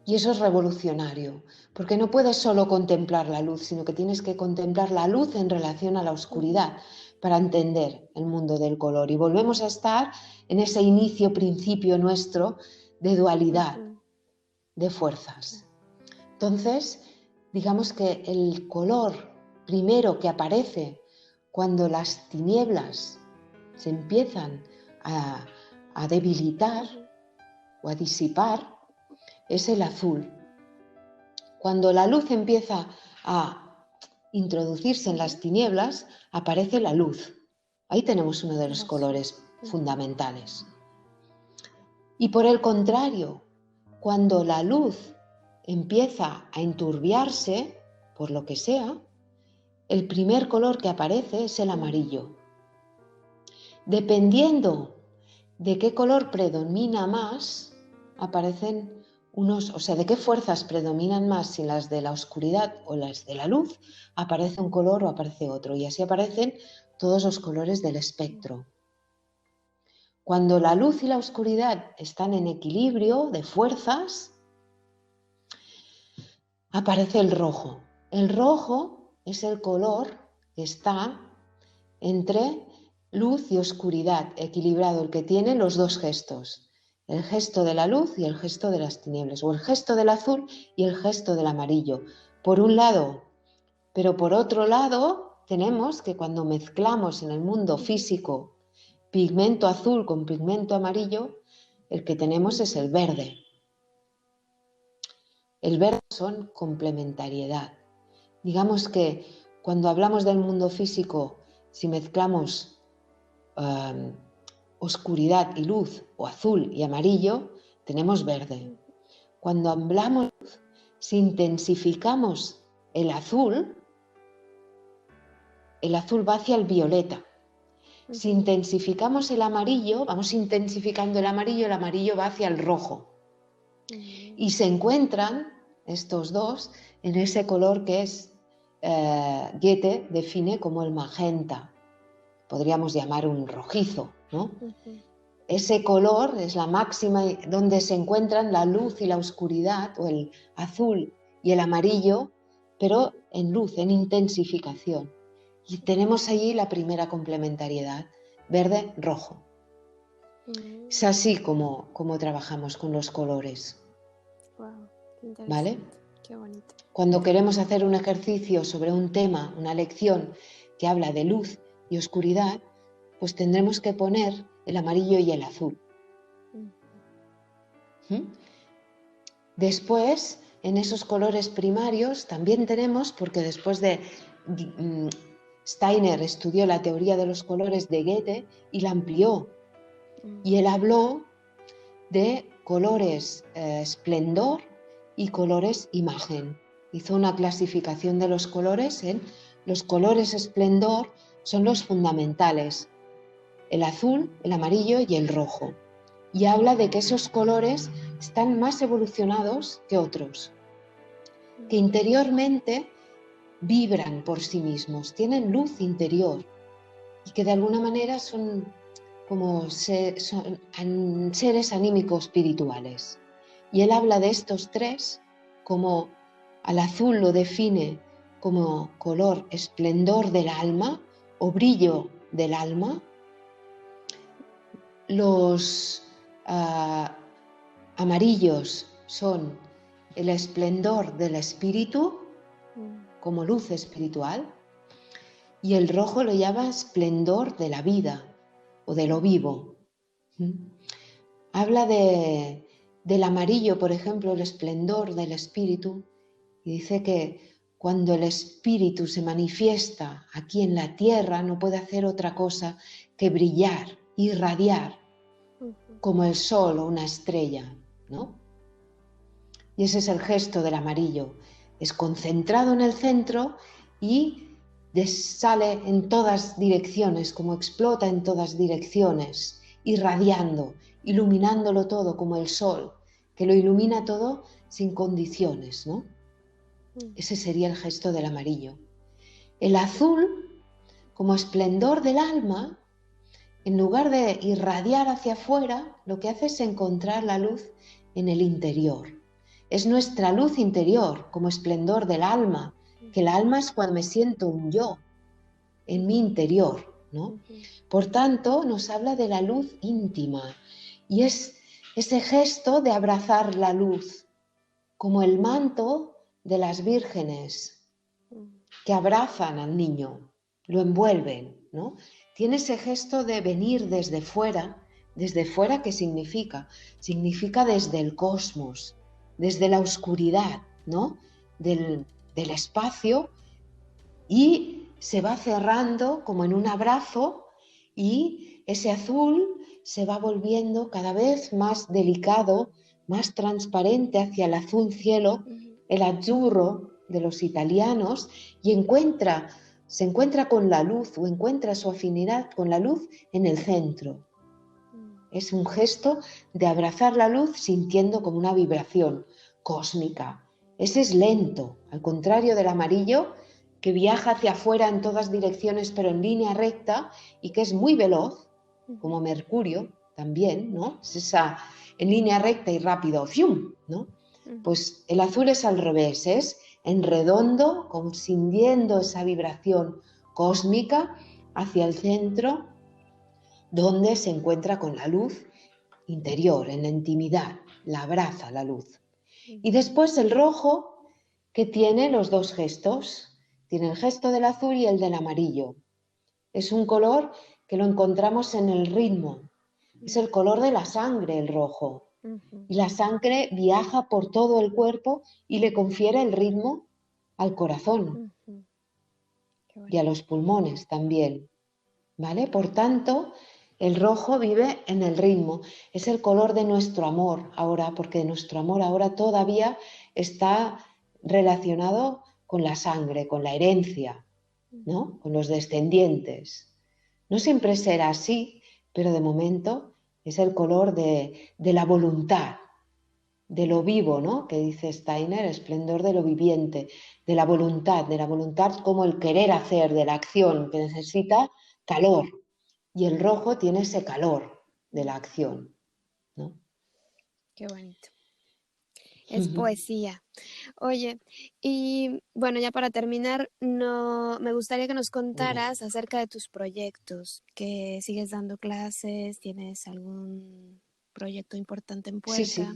B: Y eso es revolucionario, porque no puedes solo contemplar la luz, sino que tienes que contemplar la luz en relación a la oscuridad para entender el mundo del color. Y volvemos a estar en ese inicio, principio nuestro de dualidad, de fuerzas. Entonces, digamos que el color primero que aparece cuando las tinieblas se empiezan a debilitar o a disipar es el azul. Cuando la luz empieza a introducirse en las tinieblas, aparece la luz. Ahí tenemos uno de los colores fundamentales. Y por el contrario, cuando la luz empieza a enturbiarse, por lo que sea, el primer color que aparece es el amarillo. Dependiendo de qué color predomina más, aparecen unos, o sea, de qué fuerzas predominan más, si las de la oscuridad o las de la luz, aparece un color o aparece otro, y así aparecen todos los colores del espectro. Cuando la luz y la oscuridad están en equilibrio de fuerzas, aparece el rojo. El rojo es el color que está entre luz y oscuridad, equilibrado, el que tiene los dos gestos. El gesto de la luz y el gesto de las tinieblas, o el gesto del azul y el gesto del amarillo. Por un lado, pero por otro lado, tenemos que cuando mezclamos en el mundo físico pigmento azul con pigmento amarillo, el que tenemos es el verde. El verde son complementariedad. Digamos que cuando hablamos del mundo físico, si mezclamos oscuridad y luz, o azul y amarillo, tenemos verde. Cuando hablamos, si intensificamos el azul va hacia el violeta. Si intensificamos el amarillo, vamos intensificando el amarillo va hacia el rojo. Y se encuentran estos dos en ese color que es, Goethe define como el magenta. Podríamos llamar un rojizo, ¿no? Ese color es la máxima donde se encuentran la luz y la oscuridad, o el azul y el amarillo, pero en luz, en intensificación. Y tenemos allí la primera complementariedad, verde-rojo. Es así como trabajamos con los colores.
A: Wow, qué interesante.
B: ¿Vale?
A: Qué bonito.
B: Cuando queremos hacer un ejercicio sobre un tema, una lección que habla de luz y oscuridad, pues tendremos que poner el amarillo y el azul. Después, en esos colores primarios también tenemos, porque después de Steiner estudió la teoría de los colores de Goethe y la amplió. Y él habló de colores esplendor y colores imagen. Hizo una clasificación de los colores en los colores esplendor son los fundamentales, el azul, el amarillo y el rojo. Y habla de que esos colores están más evolucionados que otros, que interiormente vibran por sí mismos, tienen luz interior y que de alguna manera son como seres anímicos espirituales. Y él habla de estos tres como al azul lo define como color esplendor del alma o brillo del alma. Los amarillos son el esplendor del espíritu como luz espiritual y el rojo lo llama esplendor de la vida o de lo vivo. Habla del amarillo, por ejemplo, el esplendor del espíritu, y dice que cuando el espíritu se manifiesta aquí en la tierra no puede hacer otra cosa que brillar, irradiar, como el sol o una estrella, ¿no? Y ese es el gesto del amarillo, es concentrado en el centro y sale en todas direcciones, como explota en todas direcciones, irradiando, iluminándolo todo como el sol, que lo ilumina todo sin condiciones, ¿no? Ese sería el gesto del amarillo. El azul, como esplendor del alma, en lugar de irradiar hacia afuera, lo que hace es encontrar la luz en el interior. Es nuestra luz interior, como esplendor del alma, que el alma es cuando me siento un yo, en mi interior, ¿no? Por tanto, nos habla de la luz íntima y es ese gesto de abrazar la luz, como el manto de las vírgenes que abrazan al niño, lo envuelven, ¿no? Tiene ese gesto de venir desde fuera. ¿Desde fuera qué significa? Significa desde el cosmos, desde la oscuridad, ¿no? Del espacio, y se va cerrando como en un abrazo y ese azul se va volviendo cada vez más delicado, más transparente hacia el azul cielo, el azzurro de los italianos, y se encuentra con la luz o encuentra su afinidad con la luz en el centro. Es un gesto de abrazar la luz sintiendo como una vibración cósmica. Ese es lento, al contrario del amarillo, que viaja hacia afuera en todas direcciones pero en línea recta y que es muy veloz, como Mercurio también, ¿no? Es esa en línea recta y rápido, ¡fium!, ¿no? Pues el azul es al revés, es en redondo, como sintiendo esa vibración cósmica hacia el centro, donde se encuentra con la luz interior, en la intimidad, la abraza la luz. Y después el rojo, que tiene los dos gestos, tiene el gesto del azul y el del amarillo. Es un color que lo encontramos en el ritmo, es el color de la sangre, el rojo. Y la sangre viaja por todo el cuerpo y le confiere el ritmo al corazón y a los pulmones también, ¿vale? Por tanto, el rojo vive en el ritmo, es el color de nuestro amor ahora, porque nuestro amor ahora todavía está relacionado con la sangre, con la herencia, ¿no? Con los descendientes. No siempre será así, pero de momento es el color de la voluntad, de lo vivo, ¿no? Que dice Steiner, esplendor de lo viviente, de la voluntad como el querer hacer, de la acción, que necesita calor. Y el rojo tiene ese calor de la acción, ¿no?
A: Qué bonito. Es poesía. Oye, y bueno, ya para terminar, me gustaría que nos contaras acerca de tus proyectos, que sigues dando clases, ¿tienes algún proyecto importante en puerta?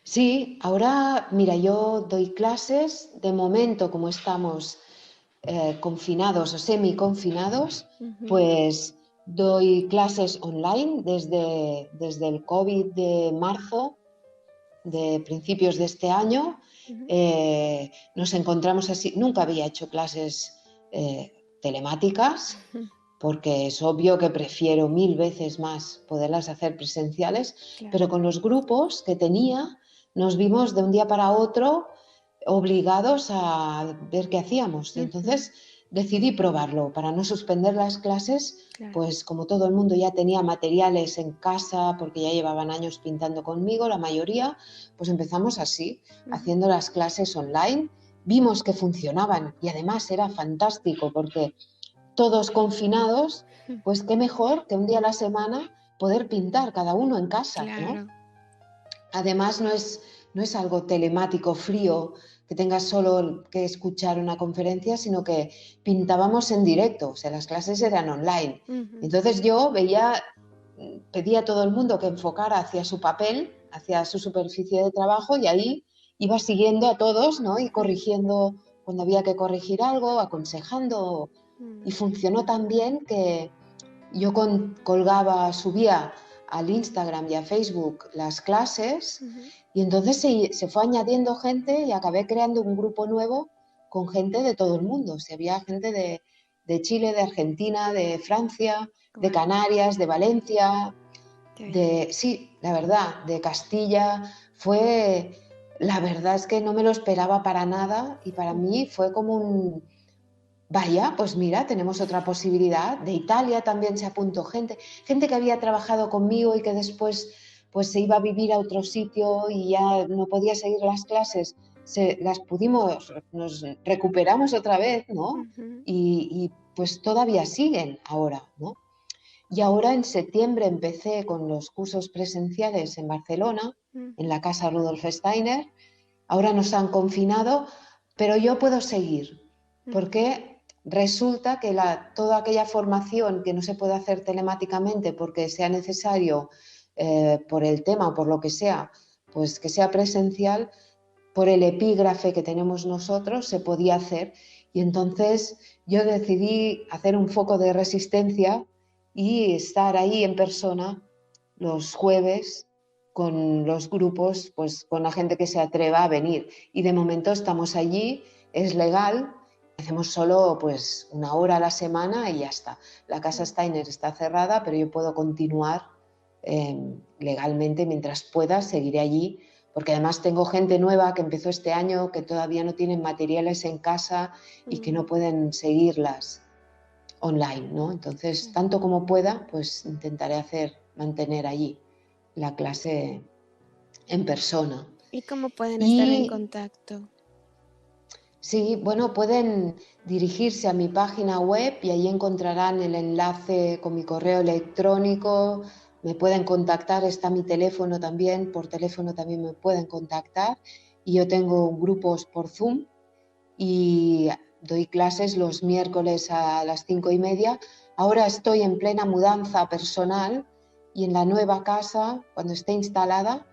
B: Sí, ahora, mira, yo doy clases, de momento, como estamos confinados o semi-confinados, pues doy clases online desde el COVID de marzo, de principios de este año. Nos encontramos así, nunca había hecho clases telemáticas, porque es obvio que prefiero 1000 veces más poderlas hacer presenciales,
A: Claro.
B: pero con los grupos que tenía nos vimos de un día para otro obligados a ver qué hacíamos. Y entonces decidí probarlo para no suspender las clases,
A: Claro.
B: pues como todo el mundo ya tenía materiales en casa, porque ya llevaban años pintando conmigo, la mayoría, pues empezamos así, haciendo las clases online. Vimos que funcionaban y además era fantástico porque todos confinados, pues qué mejor que un día a la semana poder pintar cada uno en casa,
A: Claro.
B: ¿no? Además no es algo telemático, frío, que tengas solo que escuchar una conferencia, sino que pintábamos en directo, o sea, las clases eran online. Entonces yo pedía a todo el mundo que enfocara hacia su papel, hacia su superficie de trabajo, y ahí iba siguiendo a todos, ¿no? Y corrigiendo cuando había que corregir algo, aconsejando. Y funcionó tan bien que yo subía al Instagram y a Facebook las clases, y entonces se fue añadiendo gente y acabé creando un grupo nuevo con gente de todo el mundo. O sea, había gente de Chile, de Argentina, de Francia, de Canarias, de Valencia, sí, la verdad, de Castilla. La verdad es que no me lo esperaba para nada y para mí fue como vaya, pues mira, tenemos otra posibilidad. De Italia también se apuntó gente que había trabajado conmigo y que después pues se iba a vivir a otro sitio y ya no podía seguir las clases. Nos recuperamos otra vez, ¿no? Y pues todavía siguen ahora, ¿no? Y ahora en septiembre empecé con los cursos presenciales en Barcelona, en la casa Rudolf Steiner. Ahora nos han confinado, pero yo puedo seguir, porque resulta que toda aquella formación que no se puede hacer telemáticamente porque sea necesario por el tema o por lo que sea, pues que sea presencial, por el epígrafe que tenemos nosotros se podía hacer. Y entonces yo decidí hacer un foco de resistencia y estar ahí en persona los jueves con los grupos, pues con la gente que se atreva a venir. Y de momento estamos allí, es legal, hacemos solo pues 1 hora a la semana y ya está. La casa Steiner está cerrada, pero yo puedo continuar legalmente mientras pueda, seguiré allí, porque además tengo gente nueva que empezó este año, que todavía no tienen materiales en casa y que no pueden seguirlas online, ¿no? Entonces, tanto como pueda, pues intentaré mantener allí la clase en persona.
A: ¿Y cómo pueden estar en contacto?
B: Sí, bueno, pueden dirigirse a mi página web y ahí encontrarán el enlace con mi correo electrónico, me pueden contactar, está mi teléfono también, por teléfono también me pueden contactar, y yo tengo grupos por Zoom y doy clases los miércoles a las 5:30. Ahora estoy en plena mudanza personal y en la nueva casa, cuando esté instalada,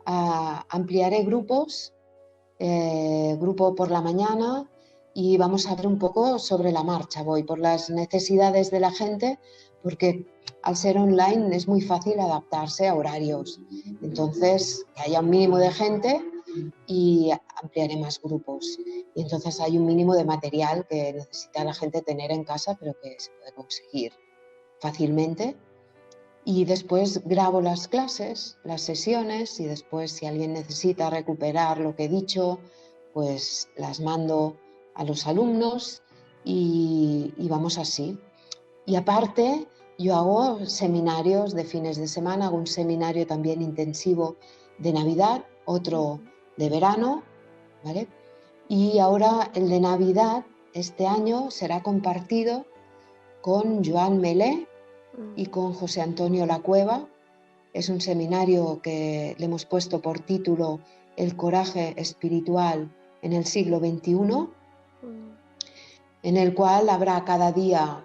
B: ampliaré grupos, grupo por la mañana, y vamos a ver un poco sobre la marcha. Voy por las necesidades de la gente, porque al ser online es muy fácil adaptarse a horarios. Entonces, que haya un mínimo de gente y ampliaré más grupos. Y entonces hay un mínimo de material que necesita la gente tener en casa, pero que se puede conseguir fácilmente. Y después grabo las clases, las sesiones, y después si alguien necesita recuperar lo que he dicho, pues las mando a los alumnos y vamos así. Y aparte, yo hago seminarios de fines de semana, hago un seminario también intensivo de Navidad, otro de verano, ¿vale? Y ahora el de Navidad, este año, será compartido con Joan Melé y con José Antonio Lacueva. Es un seminario que le hemos puesto por título El coraje espiritual en el siglo XXI, en el cual habrá cada día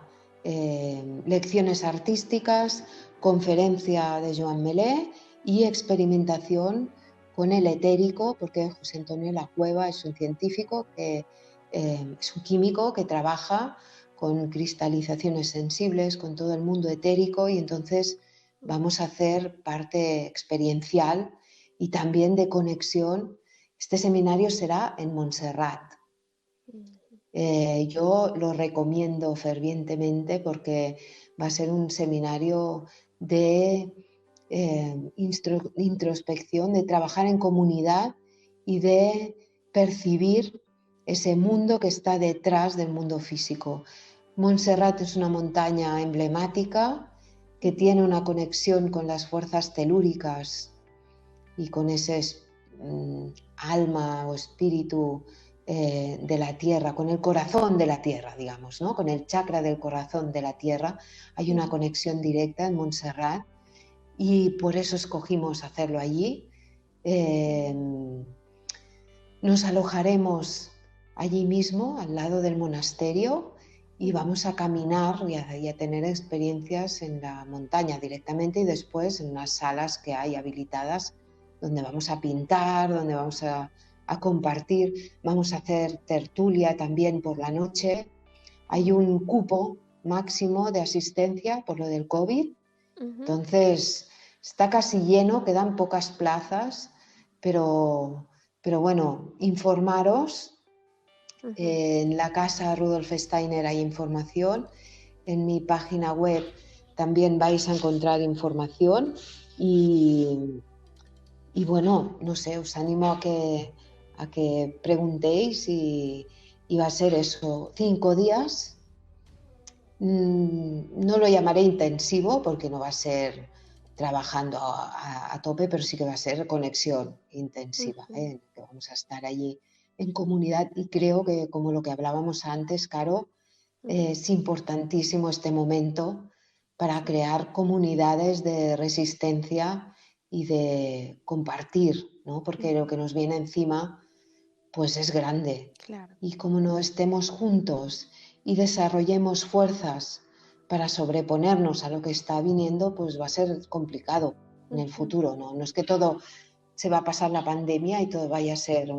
B: lecciones artísticas, conferencia de Joan Melé y experimentación con el etérico, porque José Antonio Lacueva es un científico, es un químico que trabaja con cristalizaciones sensibles, con todo el mundo etérico, y entonces vamos a hacer parte experiencial y también de conexión. Este seminario será en Montserrat. Yo lo recomiendo fervientemente porque va a ser un seminario de introspección, de trabajar en comunidad y de percibir ese mundo que está detrás del mundo físico. Montserrat es una montaña emblemática que tiene una conexión con las fuerzas telúricas y con ese alma o espíritu de la tierra, con el corazón de la tierra, digamos, ¿no? Con el chakra del corazón de la tierra. Hay una conexión directa en Montserrat y por eso escogimos hacerlo allí. Nos alojaremos allí mismo, al lado del monasterio, y vamos a caminar y a tener experiencias en la montaña directamente y después en unas salas que hay habilitadas donde vamos a pintar, donde vamos a compartir, vamos a hacer tertulia también por la noche. Hay un cupo máximo de asistencia por lo del COVID, entonces está casi lleno, quedan pocas plazas, pero bueno, informaros. En la casa Rudolf Steiner hay información, en mi página web también vais a encontrar información y bueno, no sé, os animo a que preguntéis y va a ser eso, 5 días. No lo llamaré intensivo porque no va a ser trabajando a tope, pero sí que va a ser conexión intensiva, que vamos a estar allí en comunidad y creo que, como lo que hablábamos antes, Caro, es importantísimo este momento para crear comunidades de resistencia y de compartir, ¿no? Porque lo que nos viene encima pues es grande.
A: Claro.
B: Y como no estemos juntos y desarrollemos fuerzas para sobreponernos a lo que está viniendo, pues va a ser complicado en el futuro, ¿no? No es que todo se va a pasar la pandemia y todo vaya a ser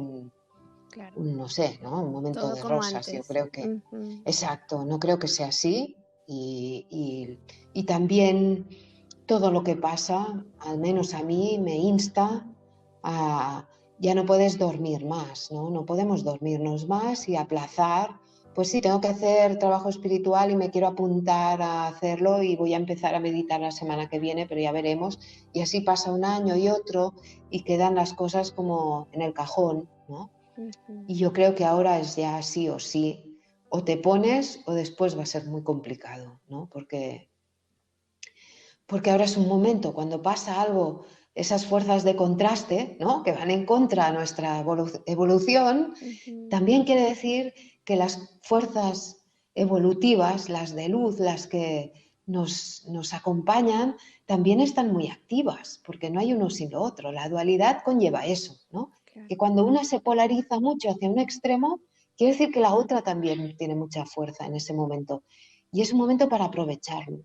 B: no sé, ¿no? Un momento
A: Todo
B: de
A: como
B: rosas.
A: antes.
B: Yo creo que, exacto, no creo que sea así. Y también todo lo que pasa, al menos a mí, me insta a ya no puedes dormir más, ¿no? No podemos dormirnos más y aplazar. Pues sí, tengo que hacer trabajo espiritual y me quiero apuntar a hacerlo y voy a empezar a meditar la semana que viene, pero ya veremos. Y así pasa un año y otro y quedan las cosas como en el cajón, ¿no? Y yo creo que ahora es ya sí o sí. O te pones o después va a ser muy complicado, ¿no? Porque ahora es un momento, cuando pasa algo, esas fuerzas de contraste, ¿no? Que van en contra de nuestra evolución, también quiere decir que las fuerzas evolutivas, las de luz, las que nos acompañan, también están muy activas, porque no hay uno sin lo otro. La dualidad conlleva eso, ¿no?
A: Claro.
B: Que cuando una se polariza mucho hacia un extremo, quiere decir que la otra también tiene mucha fuerza en ese momento. Y es un momento para aprovecharlo.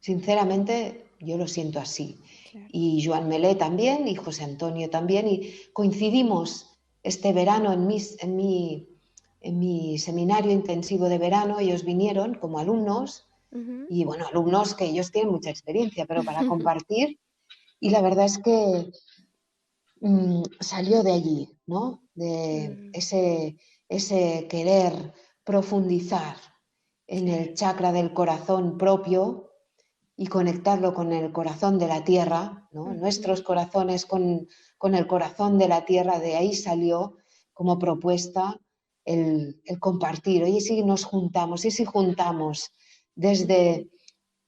B: Sinceramente, yo lo siento así.
A: Claro.
B: Y Joan Melé también, y José Antonio también, y coincidimos este verano en mi seminario intensivo de verano. Ellos vinieron como alumnos, y bueno, alumnos que ellos tienen mucha experiencia, pero para compartir, y la verdad es que salió de allí, ¿no? De ese querer profundizar en el chakra del corazón propio y conectarlo con el corazón de la tierra, ¿no? Nuestros corazones con el corazón de la tierra. De ahí salió como propuesta el compartir. Oye, si nos juntamos, y si juntamos desde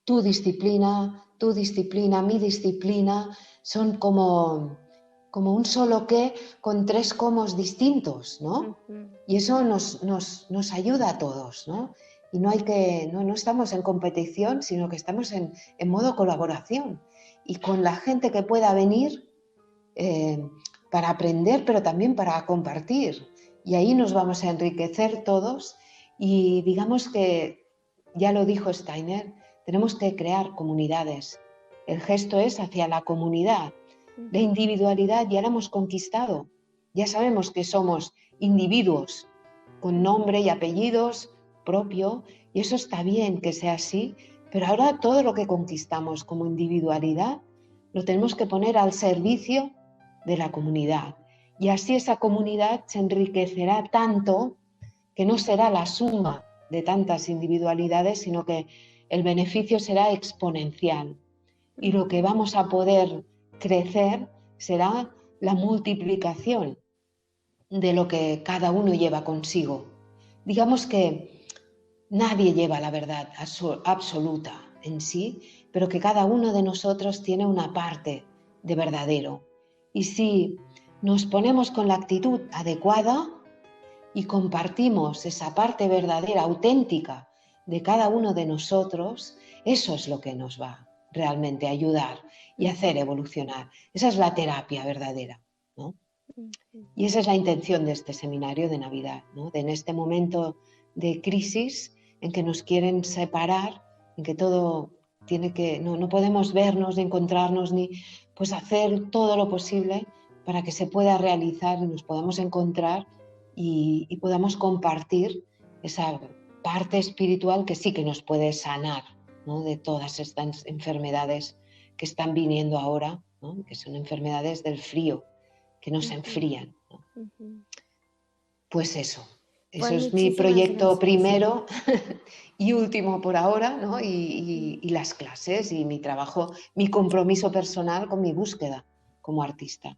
B: tu disciplina, mi disciplina, son como un solo qué con 3 comos distintos, ¿no? Y eso nos ayuda a todos, ¿no? Y no estamos en competición, sino que estamos en modo colaboración. Y con la gente que pueda venir para aprender, pero también para compartir. Y ahí nos vamos a enriquecer todos. Y digamos que, ya lo dijo Steiner, tenemos que crear comunidades. El gesto es hacia la comunidad. La individualidad ya la hemos conquistado. Ya sabemos que somos individuos con nombre y apellidos propio, y eso está bien que sea así, pero ahora todo lo que conquistamos como individualidad lo tenemos que poner al servicio de la comunidad. Y así esa comunidad se enriquecerá tanto que no será la suma de tantas individualidades, sino que el beneficio será exponencial. Y lo que vamos a poder crecer será la multiplicación de lo que cada uno lleva consigo. Digamos que nadie lleva la verdad absoluta en sí, pero que cada uno de nosotros tiene una parte de verdadero. Y si nos ponemos con la actitud adecuada y compartimos esa parte verdadera, auténtica de cada uno de nosotros, eso es lo que nos va realmente a ayudar y hacer evolucionar. Esa es la terapia verdadera, ¿no? Y esa es la intención de este seminario de Navidad, ¿no? En este momento de crisis en que nos quieren separar, en que todo tiene que, no podemos vernos, ni encontrarnos, ni pues hacer todo lo posible para que se pueda realizar y nos podamos encontrar y podamos compartir esa parte espiritual que sí que nos puede sanar, ¿no? De todas estas enfermedades que están viniendo ahora, ¿no? Que son enfermedades del frío, que nos enfrían, ¿no? Pues eso
A: Pues
B: es mi proyecto
A: gracias.
B: primero y último por ahora, ¿no? Y las clases y mi trabajo, mi compromiso personal con mi búsqueda como artista.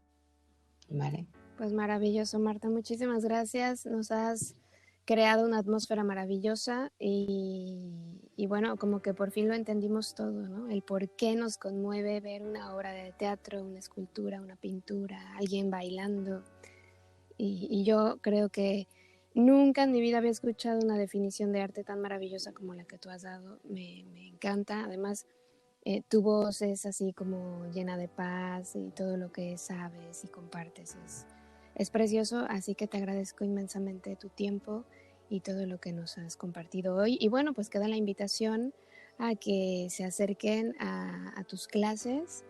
B: ¿Vale?
A: Pues maravilloso, Marta, muchísimas gracias. Nos has creado una atmósfera maravillosa y bueno, como que por fin lo entendimos todo, ¿no? El por qué nos conmueve ver una obra de teatro, una escultura, una pintura, alguien bailando. Y yo creo que nunca en mi vida había escuchado una definición de arte tan maravillosa como la que tú has dado. Me encanta. Además, tu voz es así como llena de paz y todo lo que sabes y compartes es precioso. Así que te agradezco inmensamente tu tiempo y todo lo que nos has compartido hoy. Y bueno, pues queda la invitación a que se acerquen a tus clases,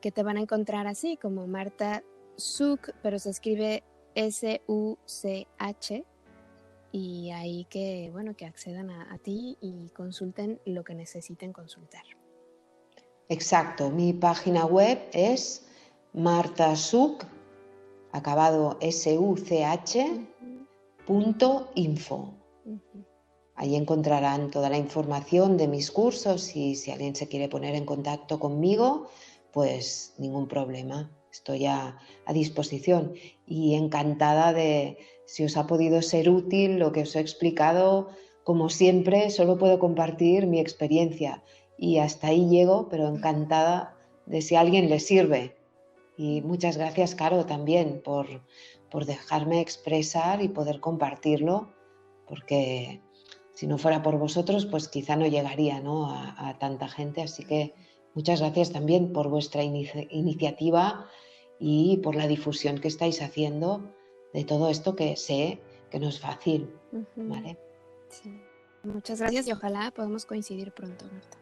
A: que te van a encontrar así como Marta Such, pero se escribe SUCH, y ahí que, bueno, que accedan a ti y consulten lo que necesiten consultar.
B: Exacto, mi página web es martasuch, acabado SUCH.info. Ahí encontrarán toda la información de mis cursos y si alguien se quiere poner en contacto conmigo, pues ningún problema. Estoy a disposición y encantada de, si os ha podido ser útil lo que os he explicado, como siempre, solo puedo compartir mi experiencia y hasta ahí llego, pero encantada de si a alguien le sirve. Y muchas gracias, Caro, también por dejarme expresar y poder compartirlo, porque si no fuera por vosotros, pues quizá no llegaría, ¿no? a tanta gente. Así que muchas gracias también por vuestra iniciativa y por la difusión que estáis haciendo de todo esto que sé que no es fácil, ¿vale?
A: Sí. Muchas gracias y ojalá podamos coincidir pronto, Marta.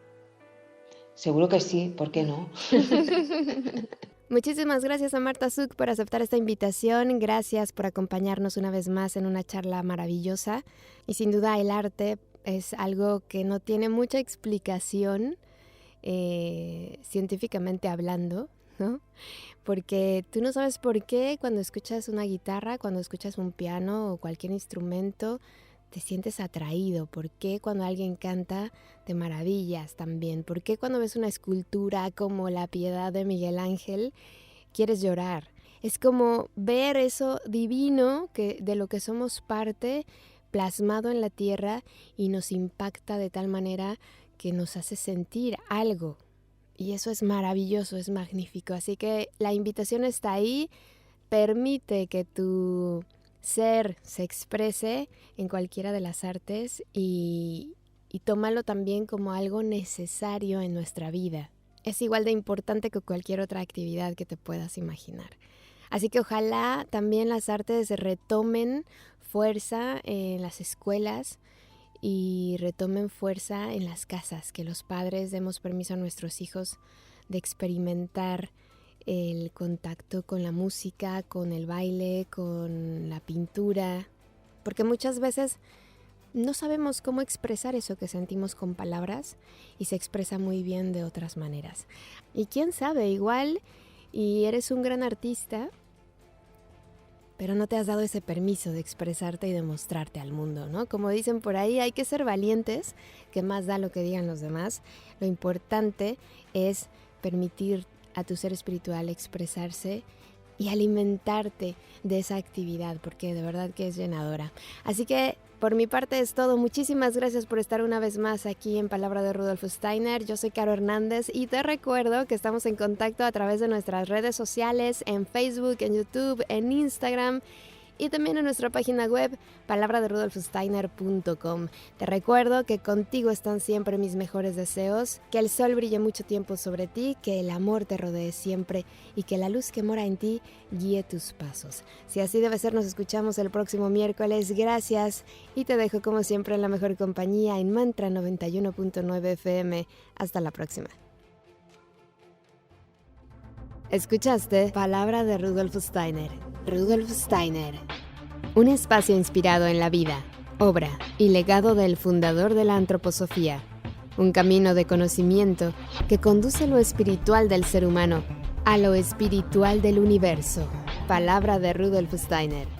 B: Seguro que sí, ¿por qué no?
A: Muchísimas gracias a Marta Such por aceptar esta invitación. Gracias por acompañarnos una vez más en una charla maravillosa. Y sin duda el arte es algo que no tiene mucha explicación científicamente hablando, ¿no? Porque tú no sabes por qué cuando escuchas una guitarra, cuando escuchas un piano o cualquier instrumento, te sientes atraído. ¿Por qué cuando alguien canta te maravillas también? ¿Por qué cuando ves una escultura como La Piedad de Miguel Ángel quieres llorar? Es como ver eso divino de lo que somos parte, plasmado en la tierra, y nos impacta de tal manera que nos hace sentir algo. Y eso es maravilloso, es magnífico. Así que la invitación está ahí. Permite que tu ser se exprese en cualquiera de las artes y tómalo también como algo necesario en nuestra vida. Es igual de importante que cualquier otra actividad que te puedas imaginar. Así que ojalá también las artes retomen fuerza en las escuelas y retomen fuerza en las casas, que los padres demos permiso a nuestros hijos de experimentar el contacto con la música, con el baile, con la pintura, porque muchas veces no sabemos cómo expresar eso que sentimos con palabras y se expresa muy bien de otras maneras. Y quién sabe, igual y eres un gran artista pero no te has dado ese permiso de expresarte y de mostrarte al mundo, ¿no? Como dicen por ahí, hay que ser valientes, que más da lo que digan los demás. Lo importante es permitir a tu ser espiritual expresarse y alimentarte de esa actividad, porque de verdad que es llenadora. Así que por mi parte es todo. Muchísimas gracias por estar una vez más aquí en Palabra de Rudolf Steiner. Yo soy Caro Hernández y te recuerdo que estamos en contacto a través de nuestras redes sociales, en Facebook, en YouTube, en Instagram y también en nuestra página web palabraderudolfsteiner.com. Te recuerdo que contigo están siempre mis mejores deseos, que el sol brille mucho tiempo sobre ti, que el amor te rodee siempre y que la luz que mora en ti guíe tus pasos. Si así debe ser, nos escuchamos el próximo miércoles. Gracias y te dejo como siempre en la mejor compañía en Mantra 91.9 FM. Hasta la próxima. Escuchaste Palabra de Rudolf Steiner. Rudolf Steiner. Un espacio inspirado en la vida, obra y legado del fundador de la antroposofía. Un camino de conocimiento que conduce lo espiritual del ser humano a lo espiritual del universo. Palabra de Rudolf Steiner.